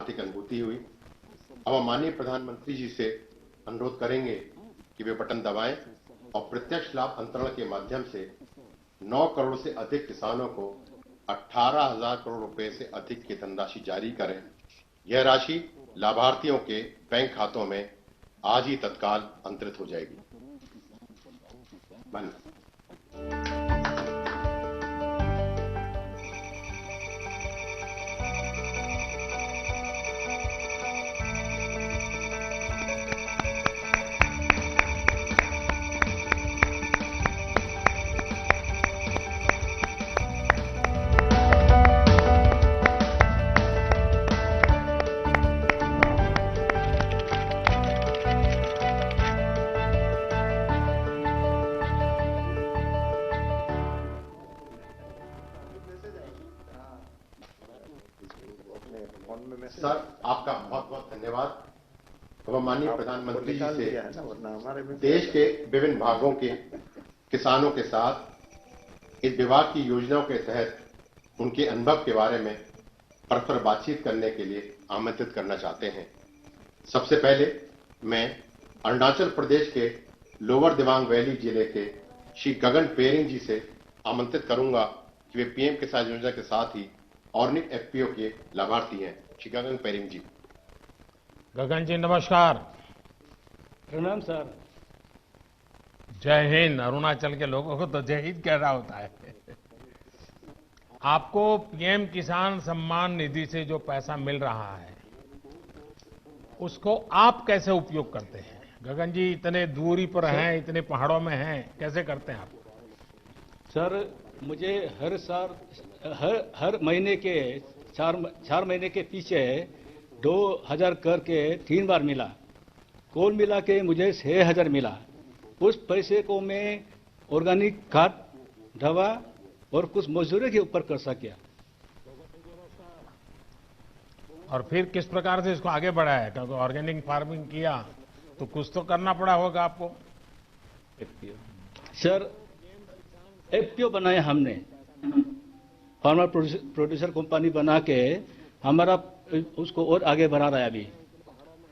की अनुभूति हुई। अब हम माननीय प्रधानमंत्री जी से अनुरोध करेंगे कि वे बटन दबाएं और प्रत्यक्ष लाभ अंतरण के माध्यम से 9 करोड़ से अधिक किसानों को 18,000 करोड़ रुपए से अधिक की धनराशि जारी करें। यह राशि लाभार्थियों के बैंक खातों में आज ही तत्काल अंतरित हो जाएगी। सर, आपका बहुत बहुत धन्यवाद। अब माननीय प्रधानमंत्री जी से देश के विभिन्न भागों के किसानों के साथ इस विभाग की योजनाओं के तहत उनके अनुभव के बारे में परस्पर बातचीत करने के लिए आमंत्रित करना चाहते हैं। सबसे पहले मैं अरुणाचल प्रदेश के लोअर दिबांग वैली जिले के श्री गगन पेरिंग जी से आमंत्रित करूंगा कि वे पीएम किसान योजना के साथ ही ऑर्गेनिक एफपीओ के लाभार्थी हैं। श्री गगन पेरिंग जी। गगन जी नमस्कार। प्रणाम सर। जय हिंद। अरुणाचल के लोगों को तो जय हिंद कह रहा होता है। आपको पीएम किसान सम्मान निधि से जो पैसा मिल रहा है उसको आप कैसे उपयोग करते हैं? गगन जी इतने दूरी पर हैं, इतने पहाड़ों में हैं, कैसे करते हैं आप? सर मुझे हर साल हर महीने के चार महीने के पीछे 2,000 करके 3 बार मिला। कुल मिला के मुझे 6,000 मिला। उस पैसे को मैं ऑर्गेनिक खाद, दवा और कुछ मजदूरी के ऊपर कर सकिया। और फिर किस प्रकार से इसको आगे बढ़ाया? क्योंकि ऑर्गेनिक फार्मिंग किया तो कुछ तो करना पड़ा होगा आपको। सर एफपीओ बनाया हमने, फार्मर प्रोड्यूसर कंपनी बना के हमारा उसको और आगे बढ़ा रहा है अभी।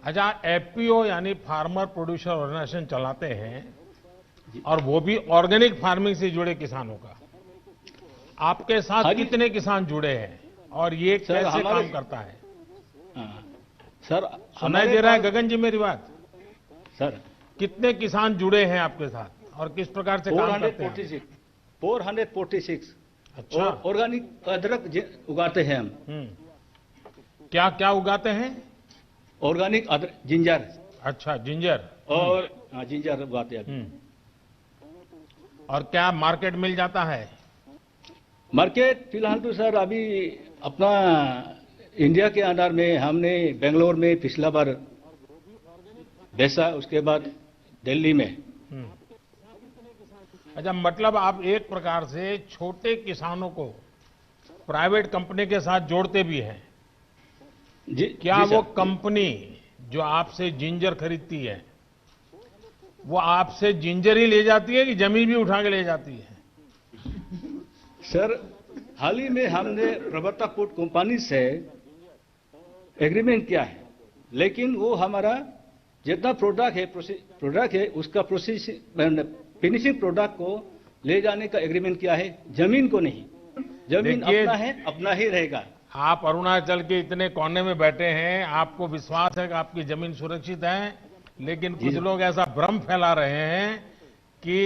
अच्छा, एफपीओ यानी फार्मर प्रोड्यूसर ऑर्गेनाइजेशन चलाते हैं और वो भी ऑर्गेनिक फार्मिंग से जुड़े किसानों का। आपके साथ कितने किसान जुड़े हैं और ये कैसे काम करता है? सर सुनाई दे रहा है गगन जी मेरी बात? सर कितने किसान जुड़े हैं आपके साथ और किस प्रकार से काम करते हैं? 446। अच्छा। ऑर्गेनिक अदरक उगाते हैं हम। क्या क्या उगाते हैं? ऑर्गेनिक अदरक, जिंजर। अच्छा, जिंजर। और जिंजर उगाते हैं। और क्या मार्केट मिल जाता है? मार्केट फिलहाल तो सर अभी अपना इंडिया के अंदर में हमने बेंगलोर में पिछला बार बेचा, उसके बाद दिल्ली में। अच्छा, मतलब आप एक प्रकार से छोटे किसानों को प्राइवेट कंपनी के साथ जोड़ते भी हैं। क्या वो कंपनी जो आपसे जिंजर खरीदती है वो आपसे जिंजर ही ले जाती है कि जमीन भी उठा के ले जाती है? सर हाल ही में हमने प्रवर्तक फूड कंपनी से एग्रीमेंट किया है, लेकिन वो हमारा जितना प्रोडक्ट है उसका फिनिशिंग प्रोडक्ट को ले जाने का एग्रीमेंट किया है, जमीन को नहीं। जमीन अपना है, अपना ही रहेगा। आप अरुणाचल के इतने कोने में बैठे हैं, आपको विश्वास है कि आपकी जमीन सुरक्षित है, लेकिन कुछ लोग ऐसा भ्रम फैला रहे हैं कि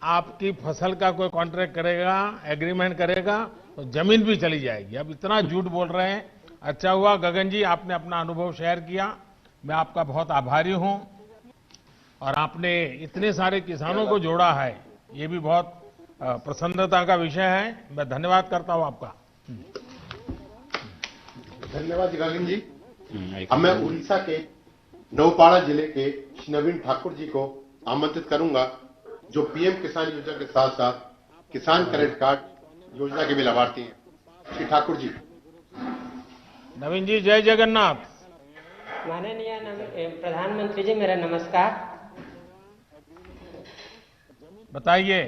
आपकी फसल का कोई कॉन्ट्रैक्ट करेगा, एग्रीमेंट करेगा तो जमीन भी चली जाएगी। अब इतना झूठ बोल रहे हैं। अच्छा हुआ गगन जी आपने अपना अनुभव शेयर किया, मैं आपका बहुत आभारी हूं। और आपने इतने सारे किसानों को जोड़ा है, ये भी बहुत प्रसन्नता का विषय है। मैं धन्यवाद करता हूं आपका। धन्यवाद गगन जी। अब मैं उड़ीसा के नौपाड़ा जिले के श्री नवीन ठाकुर जी को आमंत्रित करूंगा, जो पीएम किसान योजना के साथ साथ किसान क्रेडिट कार्ड योजना के भी लाभार्थी हैं। श्री ठाकुर जी। नवीन जी जय जगन्नाथ। माननीय प्रधानमंत्री जी मेरा नमस्कार। बताइए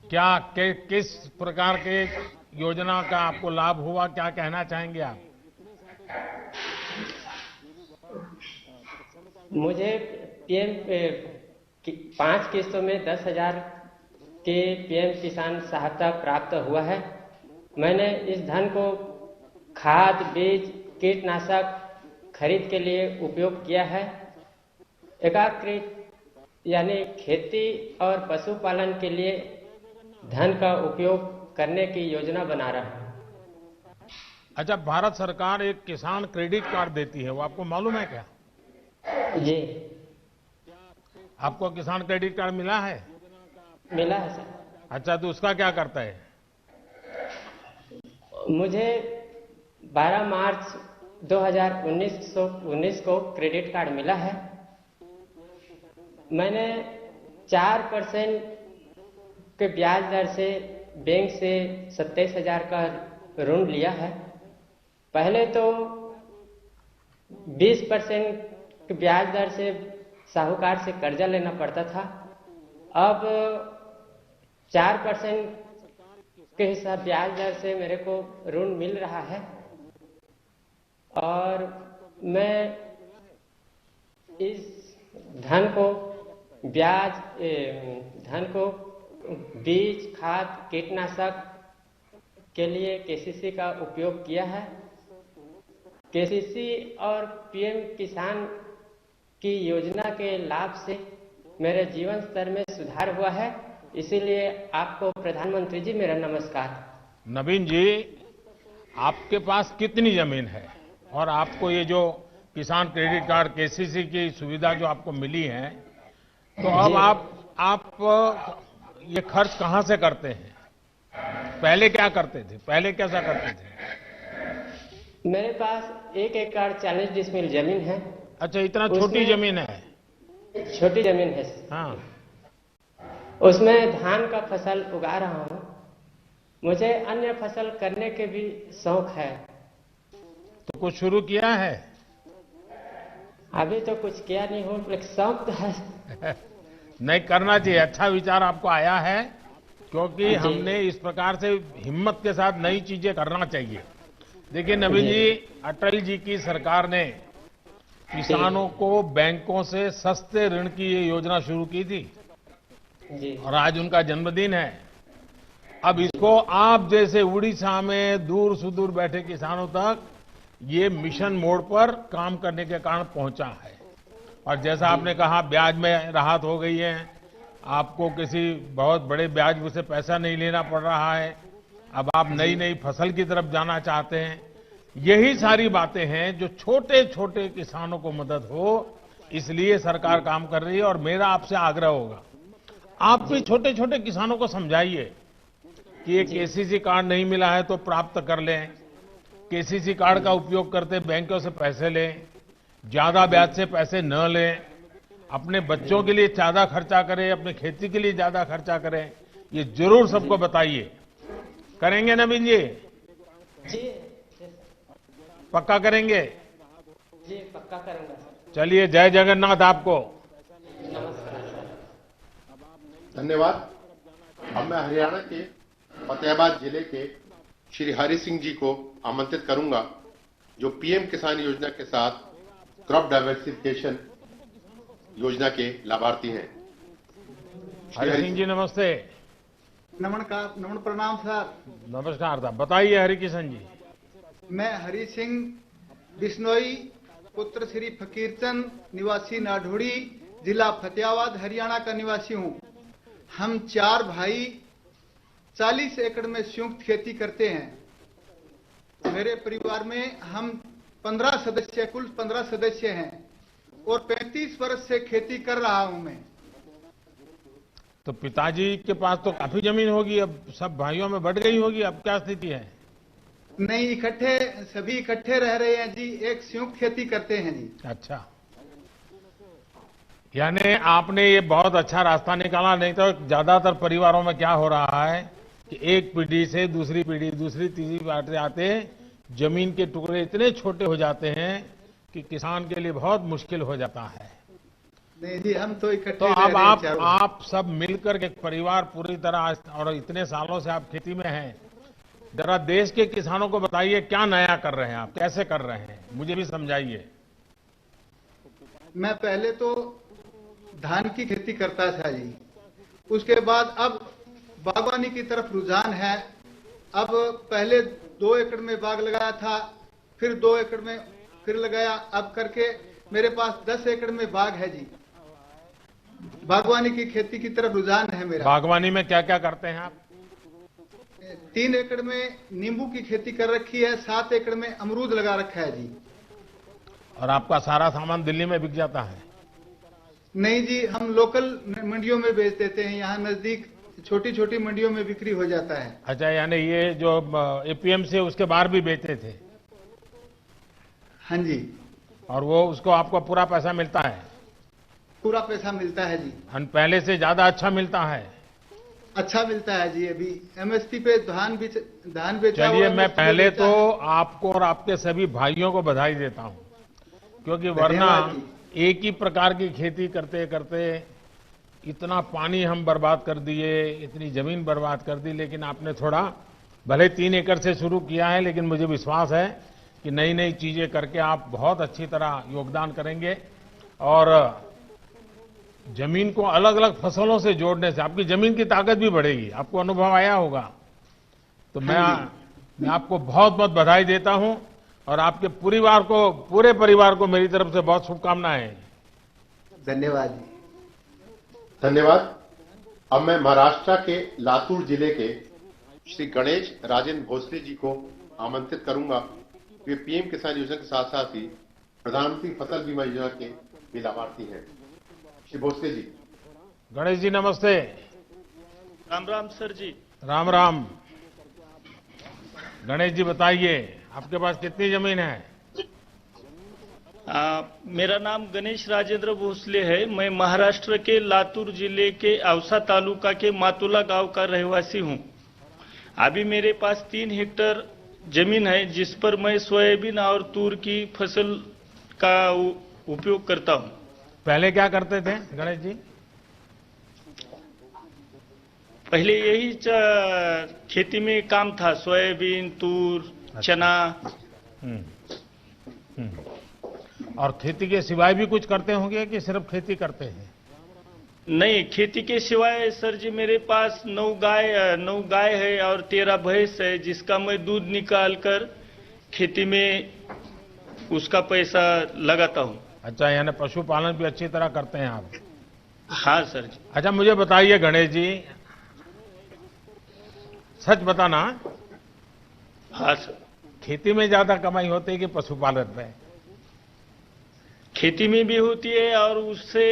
क्या किस प्रकार के योजना का आपको लाभ हुआ, क्या कहना चाहेंगे आप? मुझे पीएम 5 किस्तों में 10,000 के पीएम किसान सहायता प्राप्त हुआ है। मैंने इस धन को खाद, बीज, कीटनाशक खरीद के लिए उपयोग किया है। एकीकृत यानी खेती और पशुपालन के लिए धन का उपयोग करने की योजना बना रहा हूँ। अच्छा, भारत सरकार एक किसान क्रेडिट कार्ड देती है, वो आपको मालूम है क्या? जी, आपको किसान क्रेडिट कार्ड मिला है? मिला है सर। अच्छा, तो उसका क्या करता है? मुझे 12 मार्च 2019 को क्रेडिट कार्ड मिला है। मैंने 4% के ब्याज दर से बैंक से 27,000 का ऋण लिया है। पहले तो 20% के ब्याज दर से साहूकार से कर्जा लेना पड़ता था। अब 4% के हिसाब ब्याज दर से मेरे को ऋण मिल रहा है और मैं इस धन को बीज, खाद, कीटनाशक के लिए केसीसी का उपयोग किया है। केसीसी और पीएम किसान की योजना के लाभ से मेरे जीवन स्तर में सुधार हुआ है। इसीलिए आपको प्रधानमंत्री जी मेरा नमस्कार। नवीन जी, आपके पास कितनी जमीन है और आपको ये जो किसान क्रेडिट कार्ड केसीसी की सुविधा जो आपको मिली है, तो अब आप ये खर्च कहां से करते हैं? पहले क्या करते थे? पहले कैसा करते थे? मेरे पास 1 एकड़ 40 डिसमिल जमीन है। अच्छा, इतना छोटी जमीन है? छोटी जमीन है। हाँ, उसमें धान का फसल उगा रहा हूँ। मुझे अन्य फसल करने के भी शौक है। तो कुछ शुरू किया है? अभी तो कुछ किया नहीं हूँ, लेकिन शौक तो है। नहीं, करना चाहिए। अच्छा विचार आपको आया है, क्योंकि हमने इस प्रकार से हिम्मत के साथ नई चीजें करना चाहिए। देखिए नवीन जी, अटल जी की सरकार ने किसानों को बैंकों से सस्ते ऋण की ये योजना शुरू की थी जी। और आज उनका जन्मदिन है। अब इसको आप जैसे उड़ीसा में दूर सुदूर बैठे किसानों तक ये मिशन मोड पर काम करने के कारण पहुंचा है। और जैसा आपने कहा, ब्याज में राहत हो गई है, आपको किसी बहुत बड़े ब्याज से पैसा नहीं लेना पड़ रहा है। अब आप नई नई फसल की तरफ जाना चाहते हैं। यही सारी बातें हैं जो छोटे छोटे किसानों को मदद हो, इसलिए सरकार काम कर रही है। और मेरा आपसे आग्रह होगा, आप भी छोटे छोटे किसानों को समझाइए कि ये केसीसी कार्ड नहीं मिला है तो प्राप्त कर लें। केसीसी कार्ड का उपयोग करते बैंकों से पैसे लें, ज्यादा ब्याज से पैसे न लें, अपने बच्चों के लिए ज्यादा खर्चा करें, अपने खेती के लिए ज्यादा खर्चा करें। ये जरूर सबको बताइए। करेंगे नवीन जी? जी पक्का करेंगे? जी, पक्का करूंगा सर। चलिए, जय जगन्नाथ आपको। नमस्कार सर। धन्यवाद। अब मैं हरियाणा के फतेहाबाद जिले के श्री हरि सिंह जी को आमंत्रित करूंगा, जो पीएम किसान योजना के साथ क्रॉप डाइवर्सिफिकेशन योजना के लाभार्थी हैं। हरि सिंह जी नमस्ते। नमन प्रणाम सर। नमस्कार साहब, बताइए हरि किशन जी। मैं हरि सिंह बिश्नोई, पुत्र श्री फकीरचंद, निवासी नाढोड़ी, जिला फतेहाबाद, हरियाणा का निवासी हूँ। हम 4 भाई 40 एकड़ में संयुक्त खेती करते हैं। मेरे परिवार में हम 15 सदस्य, कुल 15 सदस्य हैं और 35 वर्ष से खेती कर रहा हूं मैं। तो पिताजी के पास तो काफी जमीन होगी, अब सब भाइयों में बढ़ गई होगी, अब क्या स्थिति है? नहीं, सभी इकट्ठे रह रहे हैं जी, एक संयुक्त खेती करते हैं जी। अच्छा, यानी आपने ये बहुत अच्छा रास्ता निकाला। नहीं तो ज्यादातर परिवारों में क्या हो रहा है कि एक पीढ़ी से दूसरी पीढ़ी, दूसरी तीसरी आते आते जमीन के टुकड़े इतने छोटे हो जाते हैं कि किसान के लिए बहुत मुश्किल हो जाता है। नहीं जी, हम तो इकट्ठे तो रह अब रहे हैं चारों। आप सब मिलकर के परिवार पूरी तरह, और इतने सालों से आप खेती में हैं, जरा देश के किसानों को बताइए क्या नया कर रहे हैं आप, कैसे कर रहे हैं, मुझे भी समझाइए। मैं पहले तो धान की खेती करता था जी, उसके बाद अब बागवानी की तरफ रुझान है। अब पहले 2 एकड़ में बाग लगाया था, फिर 2 एकड़ में फिर लगाया, अब करके मेरे पास 10 एकड़ में बाग है जी। बागवानी की खेती की तरफ रुझान है मेरा। बागवानी में क्या क्या करते हैं आप? 3 एकड़ में नींबू की खेती कर रखी है, 7 एकड़ में अमरूद लगा रखा है जी। और आपका सारा सामान दिल्ली में बिक जाता है? नहीं जी, हम लोकल मंडियों में बेच देते हैं, यहाँ नजदीक छोटी छोटी मंडियों में बिक्री हो जाता है। अच्छा, यानी ये जो एपीएमसी है उसके बाहर भी बेचते थे? हाँ जी। और वो उसको आपको पूरा पैसा मिलता है? पूरा पैसा मिलता है जी। पहले से ज्यादा अच्छा मिलता है? अच्छा मिलता है जी। अभी एमएसपी पे धान बेचा। चलिए, मैं पहले तो आपको और आपके सभी भाइयों को बधाई देता हूं, क्योंकि वरना एक ही प्रकार की खेती करते करते इतना पानी हम बर्बाद कर दिए, इतनी जमीन बर्बाद कर दी। लेकिन आपने थोड़ा, भले 3 एकड़ से शुरू किया है, लेकिन मुझे विश्वास है कि नई नई चीजें करके आप बहुत अच्छी तरह योगदान करेंगे। और जमीन को अलग अलग फसलों से जोड़ने से आपकी जमीन की ताकत भी बढ़ेगी, आपको अनुभव आया होगा। तो मैं आपको बहुत बहुत बधाई देता हूं और आपके पूरे परिवार को मेरी तरफ से बहुत शुभकामनाएं। धन्यवाद जी। धन्यवाद। अब मैं महाराष्ट्र के लातूर जिले के श्री गणेश राजेंद्र भोसले जी को आमंत्रित करूंगा। वे पीएम किसान योजना के साथ साथ ही प्रधानमंत्री फसल बीमा योजना के भी लाभार्थी हैं। श्री भोसले जी। गणेश जी नमस्ते। राम राम सर जी। राम राम। गणेश जी बताइए, आपके पास कितनी जमीन है? मेरा नाम गणेश राजेंद्र भोसले है। मैं महाराष्ट्र के लातूर जिले के औसा तालुका के मातुला गांव का रहवासी हूं। अभी मेरे पास 3 हेक्टेयर जमीन है, जिस पर मैं सोयाबीन और तूर की फसल का उपयोग करता हूं। पहले क्या करते थे गणेश जी? पहले यही खेती में काम था, सोयाबीन, तूर, चना। और खेती के सिवाय भी कुछ करते होंगे कि सिर्फ खेती करते हैं? नहीं, खेती के सिवाय सर जी मेरे पास 9 गाय है और 13 भैंस है, जिसका मैं दूध निकाल कर खेती में उसका पैसा लगाता हूं। अच्छा, यानी पशुपालन भी अच्छी तरह करते हैं आप? हाँ सर जी। अच्छा, मुझे बताइए गणेश जी, सच बताना। हाँ सर। खेती में ज्यादा कमाई होती है कि पशुपालन में? खेती में भी होती है, और उससे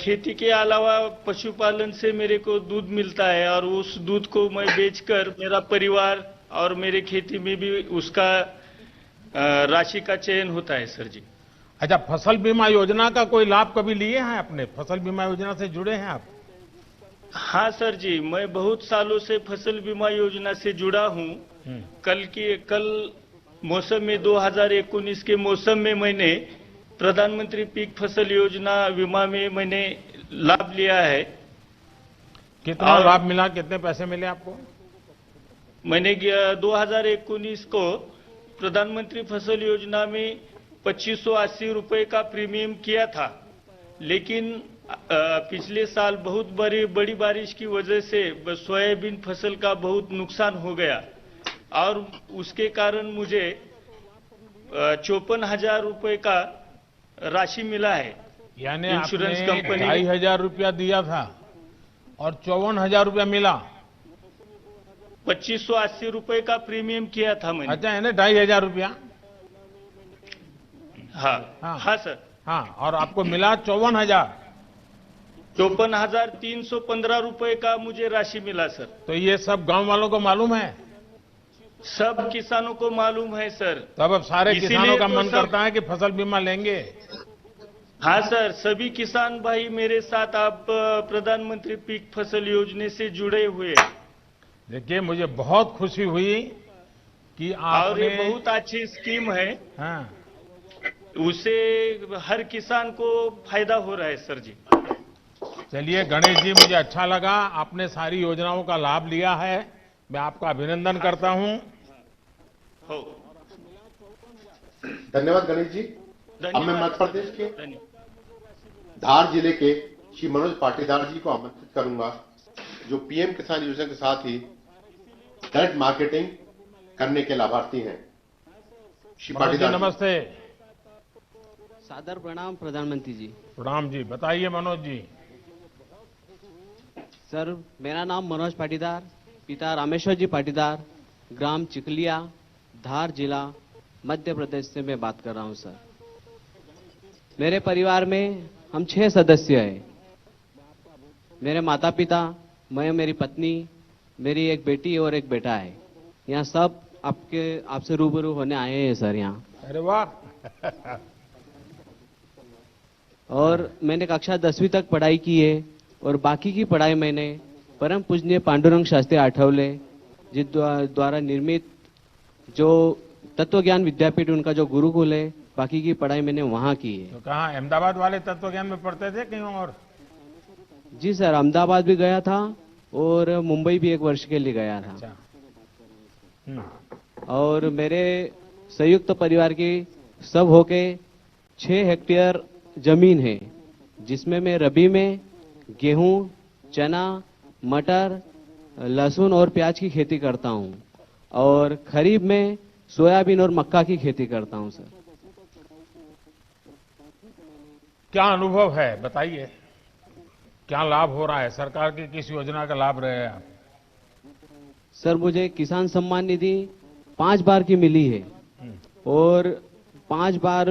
खेती के अलावा पशुपालन से मेरे को दूध मिलता है, और उस दूध को मैं बेचकर मेरा परिवार और मेरे खेती में भी उसका राशि का चयन होता है सर जी। अच्छा, फसल बीमा योजना का कोई लाभ कभी लिए हैं आपने? फसल बीमा योजना से जुड़े हैं आप? हाँ सर जी, मैं बहुत सालों से फसल बीमा योजना से जुड़ा हूँ। कल मौसम में 2019 के मौसम में मैंने प्रधानमंत्री पीक फसल योजना बीमा में मैंने लाभ लिया है। कितना लाभ मिला, कितने पैसे मिले आपको? मैंने 2019 को प्रधानमंत्री फसल योजना में 2580 रुपए का प्रीमियम किया था, लेकिन पिछले साल बहुत बड़ी बारिश की वजह से सोयाबीन फसल का बहुत नुकसान हो गया, और उसके कारण मुझे 54,000 रुपए का राशि मिला है। यानी इंश्योरेंस आपने कंपनी 2,500 रुपया दिया था और 54,000 रुपया मिला? 2580 रुपए का प्रीमियम किया था मैंने। अच्छा, यानी 2,500 रुपया? हाँ सर। हाँ, और आपको मिला 54,000? 54,315 रुपए का मुझे राशि मिला सर। तो ये सब गांव वालों को मालूम है? सब किसानों को मालूम है सर। तब अब सारे किसानों का मन तो करता है कि फसल बीमा लेंगे। हाँ सर, सभी किसान भाई मेरे साथ आप प्रधानमंत्री पीक फसल योजना से जुड़े हुए। देखिए, मुझे बहुत खुशी हुई कि आपने, और ये बहुत अच्छी स्कीम है। हाँ, उससे हर किसान को फायदा हो रहा है सर जी। चलिए गणेश जी, मुझे अच्छा लगा आपने सारी योजनाओं का लाभ लिया है, मैं आपका अभिनंदन करता हूं। हो धन्यवाद गणेश जी। अब मैं मध्य प्रदेश के धन्यवाद। धार जिले के श्री मनोज पाटीदार जी को आमंत्रित करूंगा, जो पीएम किसान योजना के साथ ही डायरेक्ट मार्केटिंग करने के लाभार्थी हैं। श्री मनोज जी पाटीदार जी। नमस्ते। सादर प्रणाम प्रधानमंत्री जी। प्रणाम जी, बताइए मनोज जी। सर, मेरा नाम मनोज पाटीदार, पिता रामेश्वर जी पाटीदार, ग्राम चिकलिया, धार जिला, मध्य प्रदेश से मैं बात कर रहा हूं। सर, मेरे परिवार में हम 6 सदस्य हैं। मेरे माता पिता, मैं, मेरी पत्नी, मेरी एक बेटी और एक बेटा है। यहाँ सब आपसे रूबरू होने आए हैं सर यहाँ। अरे वाह। और मैंने कक्षा 10वीं तक पढ़ाई की है और बाकी की पढ़ाई मैंने परम पूजनीय पांडुरंग शास्त्री आठवले जी द्वारा निर्मित जो तत्व ज्ञान विद्यापीठ, उनका जो गुरुकुल है, बाकी की पढ़ाई मैंने वहाँ की है। तो कहाँ, अहमदाबाद वाले तत्व ज्ञान में पढ़ते थे कहीं और? जी सर, अहमदाबाद भी गया था और मुंबई भी 1 वर्ष के लिए गया था। अच्छा। और मेरे संयुक्त परिवार की सब होके 6 हेक्टेयर जमीन है, जिसमें मैं रबी में गेहूं, चना, मटर, लहसुन और प्याज की खेती करता हूं और खरीफ में सोयाबीन और मक्का की खेती करता हूं। सर, क्या अनुभव है बताइए, क्या लाभ हो रहा है? सरकार की किस योजना का लाभ रहे हैं आप? सर, मुझे किसान सम्मान निधि 5 बार की मिली है और 5 बार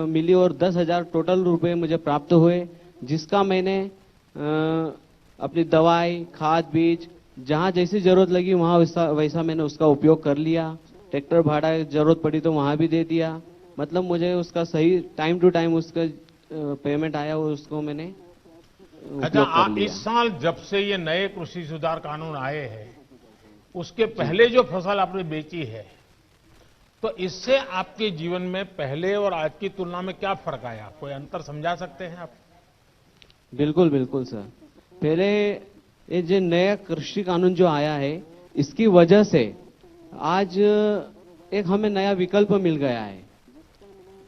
मिली और 10,000 टोटल रुपए मुझे प्राप्त हुए, जिसका मैंने अपनी दवाई, खाद, बीज जहां जैसी जरूरत लगी वहां वैसा मैंने उसका उपयोग कर लिया। ट्रैक्टर भाड़ा जरूरत पड़ी तो वहां भी दे दिया। मतलब मुझे उसका सही टाइम टू टाइम उसका पेमेंट आया और उसको मैंने अच्छा, उपयोग कर आप लिया। इस साल जब से ये नए कृषि सुधार कानून आए हैं, उसके पहले जो फसल आपने बेची है, तो इससे आपके जीवन में पहले और आज की तुलना में क्या फर्क आया? कोई अंतर समझा सकते हैं आप? बिल्कुल बिल्कुल सर। पहले ये जो नया कृषि कानून जो आया है, इसकी वजह से आज एक हमें नया विकल्प मिल गया है।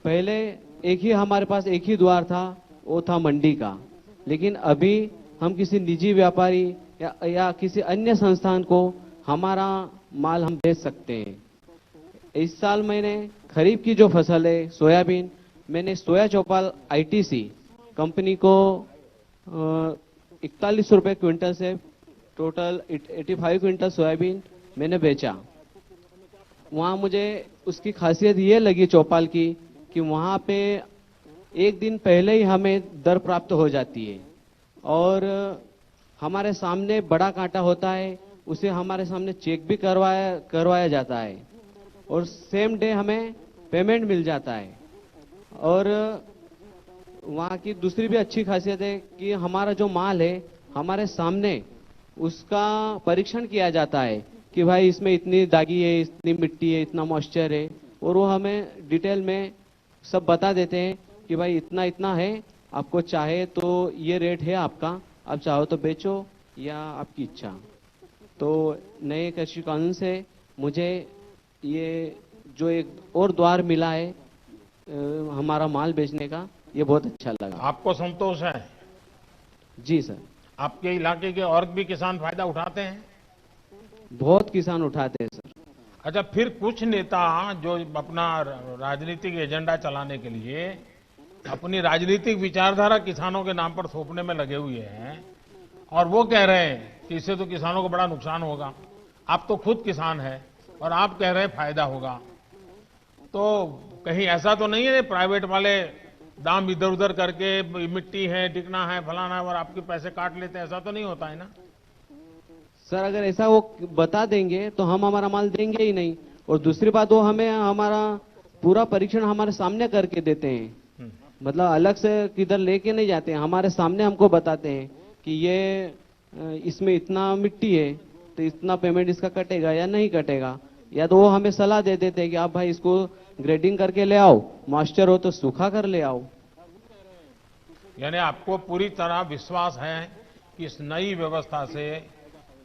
पहले हमारे पास एक ही द्वार था, वो था मंडी का। लेकिन अभी हम किसी निजी व्यापारी या किसी अन्य संस्थान को हमारा माल हम बेच सकते हैं। इस साल मैंने खरीफ की जो फसल है सोयाबीन, मैंने सोया चौपाल आईटीसी कंपनी को 41 रुपए क्विंटल से टोटल 85 क्विंटल सोयाबीन मैंने बेचा। वहाँ मुझे उसकी खासियत ये लगी चौपाल की कि वहाँ पे एक दिन पहले ही हमें दर प्राप्त हो जाती है और हमारे सामने बड़ा कांटा होता है, उसे हमारे सामने चेक भी करवाया जाता है और सेम डे हमें पेमेंट मिल जाता है। और वहाँ की दूसरी भी अच्छी खासियत है कि हमारा जो माल है हमारे सामने उसका परीक्षण किया जाता है कि भाई इसमें इतनी दागी है, इतनी मिट्टी है, इतना मॉइस्चर है, और वो हमें डिटेल में सब बता देते हैं कि भाई इतना इतना है, आपको चाहे तो ये रेट है आपका, आप चाहो तो बेचो या आपकी इच्छा। तो नए कृषि कानून से मुझे ये जो एक और द्वार मिला है हमारा माल बेचने का, ये बहुत अच्छा लगा। आपको संतोष है? जी सर। आपके इलाके के और भी किसान फायदा उठाते हैं? बहुत किसान उठाते हैं सर। अच्छा, फिर कुछ नेता जो अपना राजनीतिक एजेंडा चलाने के लिए अपनी राजनीतिक विचारधारा किसानों के नाम पर थोपने में लगे हुए हैं और वो कह रहे हैं कि इससे तो किसानों को बड़ा नुकसान होगा। आप तो खुद किसान हैं और आप कह रहे हैं फायदा होगा, तो कहीं ऐसा तो नहीं है प्राइवेट वाले दाम इधर उधर करके मिट्टी है, टिकना है, फलाना है और आपके पैसे काट लेते हैं? ऐसा तो नहीं होता है ना सर? अगर ऐसा वो बता देंगे तो हम हमारा माल देंगे ही नहीं, और दूसरी बात वो हमें हमारा पूरा परीक्षण हमारे सामने करके देते हैं। मतलब अलग से किधर लेके नहीं जाते हैं, हमारे सामने हमको बताते हैं कि ये इसमें इतना मिट्टी है तो इतना पेमेंट इसका कटेगा या नहीं कटेगा, या तो वो हमें सलाह दे देते हैं कि आप भाई इसको ग्रेडिंग करके ले आओ, मॉइस्चर हो तो सूखा कर ले आओ। यानी आपको पूरी तरह विश्वास है कि इस नई व्यवस्था से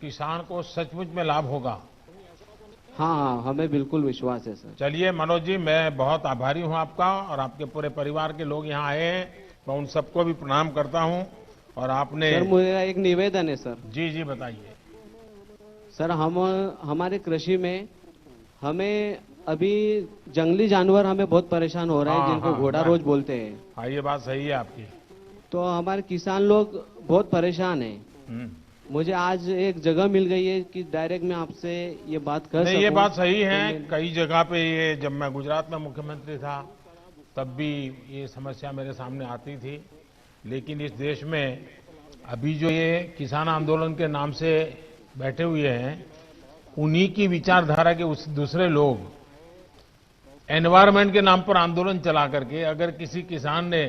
किसान को सचमुच में लाभ होगा। हाँ हाँ, हमें बिल्कुल विश्वास है सर। चलिए मनोज जी, मैं बहुत आभारी हूं आपका, और आपके पूरे परिवार के लोग यहाँ आए हैं, मैं उन सबको भी प्रणाम करता हूं। और आपने सर मेरा एक निवेदन है सर। जी जी बताइए। सर हमारे कृषि में हमें अभी जंगली जानवर हमें बहुत परेशान हो रहे हैं, हाँ, जिनको हाँ, घोड़ा हाँ। रोज बोलते हैं। हाँ, ये बात सही है आपकी। तो हमारे किसान लोग बहुत परेशान हैं। हम्म। मुझे आज एक जगह मिल गई है कि डायरेक्ट मैं आपसे ये बात कर नहीं, सकूं। ये बात सही तो है। मैं- कई जगह पे ये, जब मैं गुजरात में मुख्यमंत्री था तब भी ये समस्या मेरे सामने आती थी, लेकिन इस देश में अभी जो ये किसान आंदोलन के नाम से बैठे हुए हैं, उन्हीं की विचारधारा के उस दूसरे लोग एनवायरमेंट के नाम पर आंदोलन चला करके अगर किसी किसान ने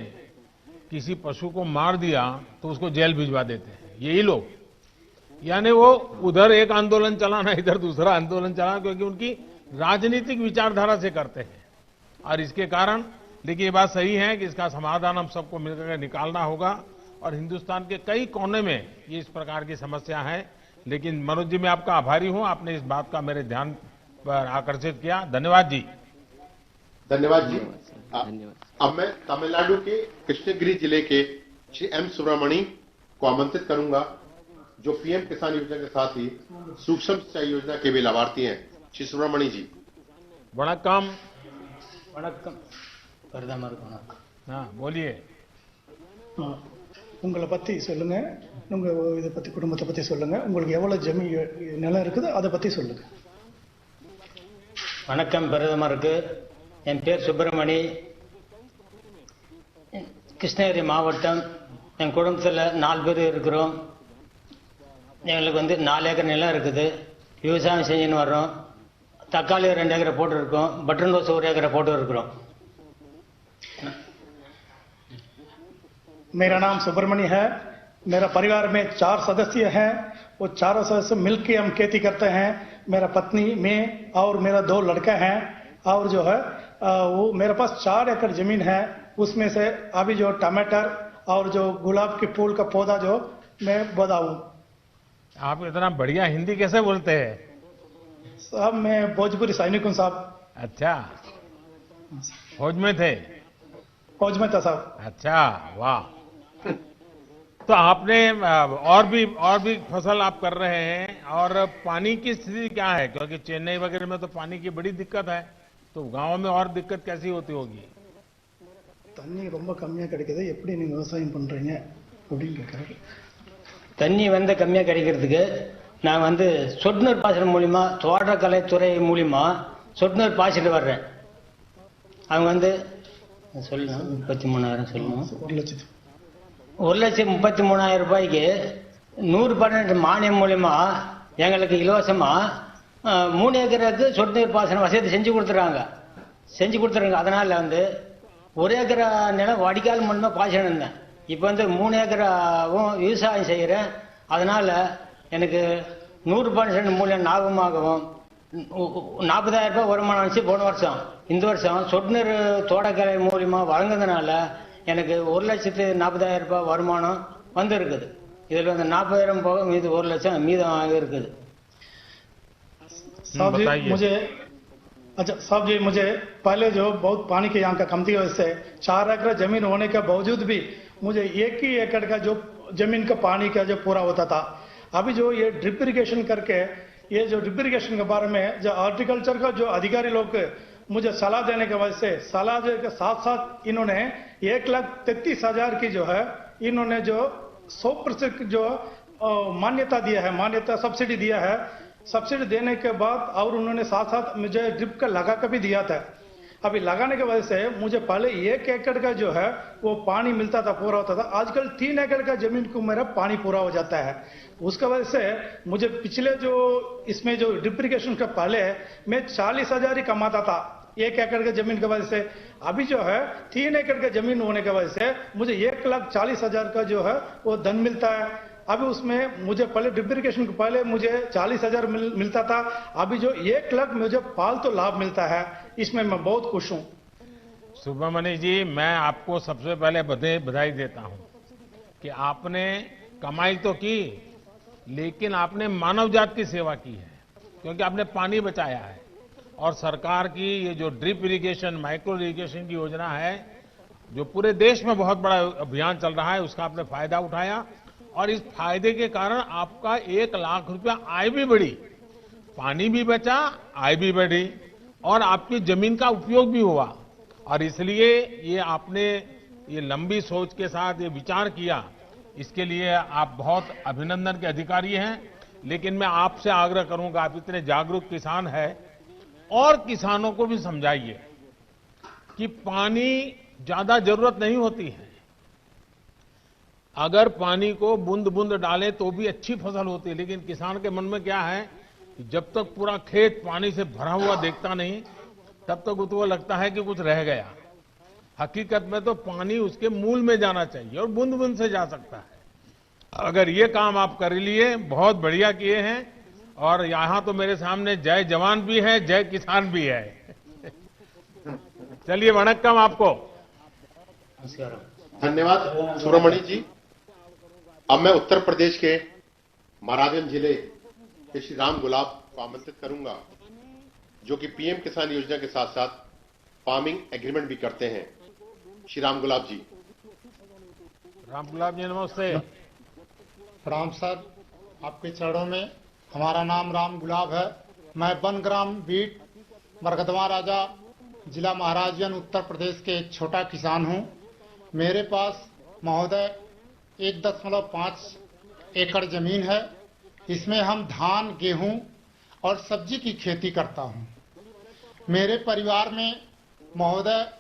किसी पशु को मार दिया तो उसको जेल भिजवा देते हैं यही लोग। यानी वो उधर एक आंदोलन चलाना, इधर दूसरा आंदोलन चलाना, क्योंकि उनकी राजनीतिक विचारधारा से करते हैं। और इसके कारण, देखिए ये बात सही है कि इसका समाधान हम सबको मिलकर निकालना होगा, और हिंदुस्तान के कई कोने में ये इस प्रकार की समस्या है। लेकिन मनोज जी, मैं आपका आभारी हूं, आपने इस बात का मेरे ध्यान पर आकर्षित किया। धन्यवाद जी। धन्यवाद जी। धन्यवाद। अब मैं तमिलनाडु के कृष्णगिरी जिले के श्री एम सुब्रमणी को आमंत्रित करूंगा, जो पीएम किसान योजना के साथ ही सूक्ष्म सिंचाई योजना के भी लाभार्थी हैं। श्री सुब्रमणी जी। वणक्कम। வணக்கம் பிரதமர் வணக்கம். हाँ बोलिए। உங்களை பத்தி சொல்லுங்க, உங்க இதை பத்தி, குடும்பத்தை பத்தி சொல்லுங்க, உங்களுக்கு எவ்வளவு ஜமீன் நிலம் இருக்குது அதை பத்தி சொல்லுங்க. வணக்கம் பிரதமருக்கு. என் பேர் சுப்பிரமணி, கிருஷ்ணகிரி மாவட்டம். என் குடும்பத்தில் 4 பேர் இருக்கிறோம். எங்களுக்கு 4 ஏக்கர் நிலம் இருக்குது. விவசாயம் செஞ்சுன்னு வர்றோம். தக்காளி 2 ஏக்கரை போட்டுருக்கோம். பட்டன் ரோஸ் 1 ஏக்கரை போட்டு இருக்கிறோம். मेरा नाम सुब्रमण्य है. मेरा परिवार में 4 सदस्य हैं. वो चारों सदस्य मिलकर हम खेती करते हैं. मेरा पत्नी, मैं और मेरा 2 लड़का हैं. और जो है वो मेरे पास 4 एकड़ जमीन है. उसमें से अभी जो टमाटर और जो गुलाब के फूल का पौधा जो मैं बताऊं. आप इतना बढ़िया हिंदी कैसे बोलते हैं? साहब मैं भोजपुरी सैनिक हूं साहब. अच्छा, फौज में थे? फौज में था साहब. अच्छा, वाह। तो आपने और भी फसल आप कर रहे हैं, और पानी की स्थिति क्या है? क्योंकि चेन्नई वगैरह में तो पानी की बड़ी दिक्कत है, तो गांव में और दिक्कत कैसी होती होगी? தண்ணி ரொம்ப கம்மியா கிடைக்குது, எப்படி நீங்க விவசாயம் பண்றீங்க அப்படின்னு கேட்கறாரு. தண்ணி கம்மியாக கிடைக்கிறதுக்கு நான் சொட்டு நீர் பாசனம் மூலிமா, தோட்டக்கலைத்துறை மூலிமா சொட்டு நீர் பாய்ச்சிட்டு வர்றேன். அவங்க சொல்லணும் 33,000 சொல்லணும். 1,33,000 ரூபாய்க்கு 100% மானியம் மூலிமா எங்களுக்கு இலவசமா 3 ஏக்கருக்கு சொட்டு நீர் பாசனம் வசதி செஞ்சு கொடுத்துறாங்க. அதனால 1 ஏக்கரா நிலம் வடிகால் மூலமா பாய்ச்சிட்டு இருந்தேன். இப்போ 3 ஏக்கராவும் விவசாயம் செய்கிறேன். அதனால எனக்கு 100% மூலியம் லாபமாகவும் 40,000 ரூபாய் வருமானம் வந்துச்சு போன வருஷம். இந்த வருஷம் சொட்டு நீர் தோட்டக்கலை மூலியமா வழங்குறதுனால எனக்கு 1,40,000 ரூபாய் வருமானம் இருக்குது. இதில் 40,000 போக மீது 1 லட்சம் மீதம் இருக்குது. साहब जी मुझे पहले जो बहुत पानी के यहाँ का कमती वजह से 4 एकड़ जमीन होने के बावजूद भी मुझे 1 ही एकड़ का जो जमीन का पानी का जो पूरा होता था. अभी जो ये ड्रिप इरिगेशन करके, ये जो ड्रिप इरिगेशन के बारे में जो हॉर्टिकल्चर का जो अधिकारी लोग मुझे सलाह देने के वजह से, सलाह के साथ साथ इन्होंने 1,33,000 की जो है, इन्होंने जो 100% जो मान्यता दिया है, मान्यता सब्सिडी दिया है. सब्सिडी देने के बाद और उन्होंने साथ साथ मुझे ड्रिप का लगा कर भी दिया था. अभी लगाने की वजह से मुझे पहले 1 एकड़ का जो है वो पानी मिलता था, पूरा होता था. आजकल 3 एकड़ का जमीन को मेरा पानी पूरा हो जाता है. उसका वजह से मुझे पिछले जो इसमें जो ड्रिप इरिगेशन का पहले मैं 40,000 ही कमाता था 1 एकड़ के जमीन की वजह से. अभी जो है 3 एकड़ का जमीन होने की वजह से मुझे 1,40,000 का जो है वो धन मिलता है. अभी उसमें मुझे पहले ड्रिप इरिगेशन को पहले मुझे 40,000 मिलता था. अभी जो 1 लाख मुझे फालतू लाभ मिलता है, इसमें मैं बहुत खुश हूं. सुब्रमण्य जी, मैं आपको सबसे पहले बधाई देता हूं कि आपने कमाई तो की, लेकिन आपने मानव जात की सेवा की है, क्योंकि आपने पानी बचाया है। और सरकार की ये जो ड्रिप इरिगेशन, माइक्रो इरिगेशन की योजना है, जो पूरे देश में बहुत बड़ा अभियान चल रहा है, उसका आपने फायदा उठाया और इस फायदे के कारण आपका 1 लाख रुपया आय भी बढ़ी, पानी भी बचा, आय भी बढ़ी और आपकी जमीन का उपयोग भी हुआ। और इसलिए ये आपने ये लंबी सोच के साथ ये विचार किया, इसके लिए आप बहुत अभिनंदन के अधिकारी हैं। लेकिन मैं आपसे आग्रह करूंगा, आप इतने जागरूक किसान हैं, और किसानों को भी समझाइए कि पानी ज्यादा जरूरत नहीं होती है। अगर पानी को बूंद बूंद डालें तो भी अच्छी फसल होती है, लेकिन किसान के मन में क्या है कि जब तक पूरा खेत पानी से भरा हुआ देखता नहीं, तब तक उसको लगता है कि कुछ रह गया। हकीकत में तो पानी उसके मूल में जाना चाहिए और बूंद बूंद से जा सकता है। अगर ये काम आप कर लिए, बहुत बढ़िया किए हैं। और यहां तो मेरे सामने जय जवान भी है, जय किसान भी है। चलिए, वणक्कम आपको। धन्यवाद सुब्रमणि जी। अब मैं उत्तर प्रदेश के महाराजगंज जिले के श्री राम गुलाब को आमंत्रित करूंगा, जो कि पीएम किसान योजना के साथ साथ फार्मिंग एग्रीमेंट भी करते हैं। श्री राम गुलाब जी। राम गुलाब जी, नमस्ते। राम सर, आपके चरणों में। हमारा नाम राम गुलाब है। मैं बनग्राम बीट, मरगदवा राजा, जिला महाराजगंज, उत्तर प्रदेश के एक छोटा किसान हूं। मेरे पास महोदय 1.5 एकड़ जमीन है। इसमें हम धान, गेहूं और सब्जी की खेती करता हूं। मेरे परिवार में महोदय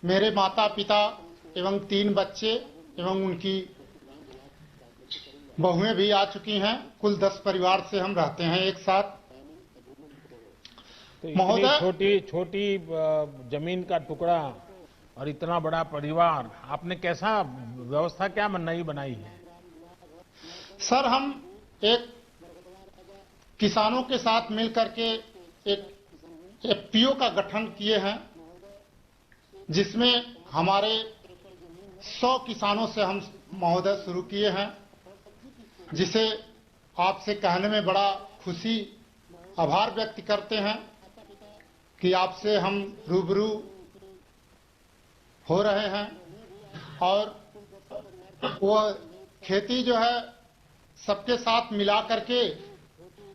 मेरे माता पिता एवं 3 बच्चे एवं उनकी बहुएं भी आ चुकी हैं। कुल 10 परिवार से हम रहते हैं एक साथ। तो इतनी छोटी जमीन का टुकड़ा और इतना बड़ा परिवार, आपने कैसा व्यवस्था क्या नई बनाई है? सर, हम एक किसानों के साथ मिलकर के एक एफपीओ का गठन किए हैं, जिसमें हमारे 100 किसानों से हम महोदय शुरू किए हैं, जिसे आपसे कहने में बड़ा खुशी, आभार व्यक्त करते हैं कि आपसे हम रूबरू हो रहे हैं। और वो खेती जो है सबके साथ मिला करके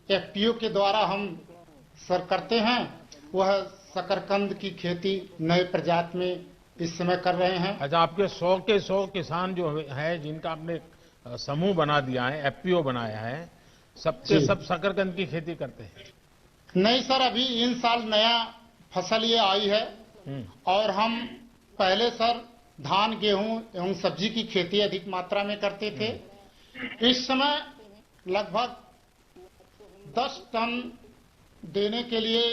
एफपीओ के द्वारा हम सर करते हैं। वह शकरकंद की खेती नए प्रजाति में इस समय कर रहे हैं। अच्छा, आपके 100 के 100 किसान जो है, जिनका आपने समूह बना दिया है, एफपीओ बनाया है, सबके सब शकरकंद की खेती करते हैं? नहीं सर, अभी इन साल नया फसल ये आई है। और हम पहले सर धान, गेहूं एवं सब्जी की खेती अधिक मात्रा में करते थे। इस समय लगभग 10 टन देने के लिए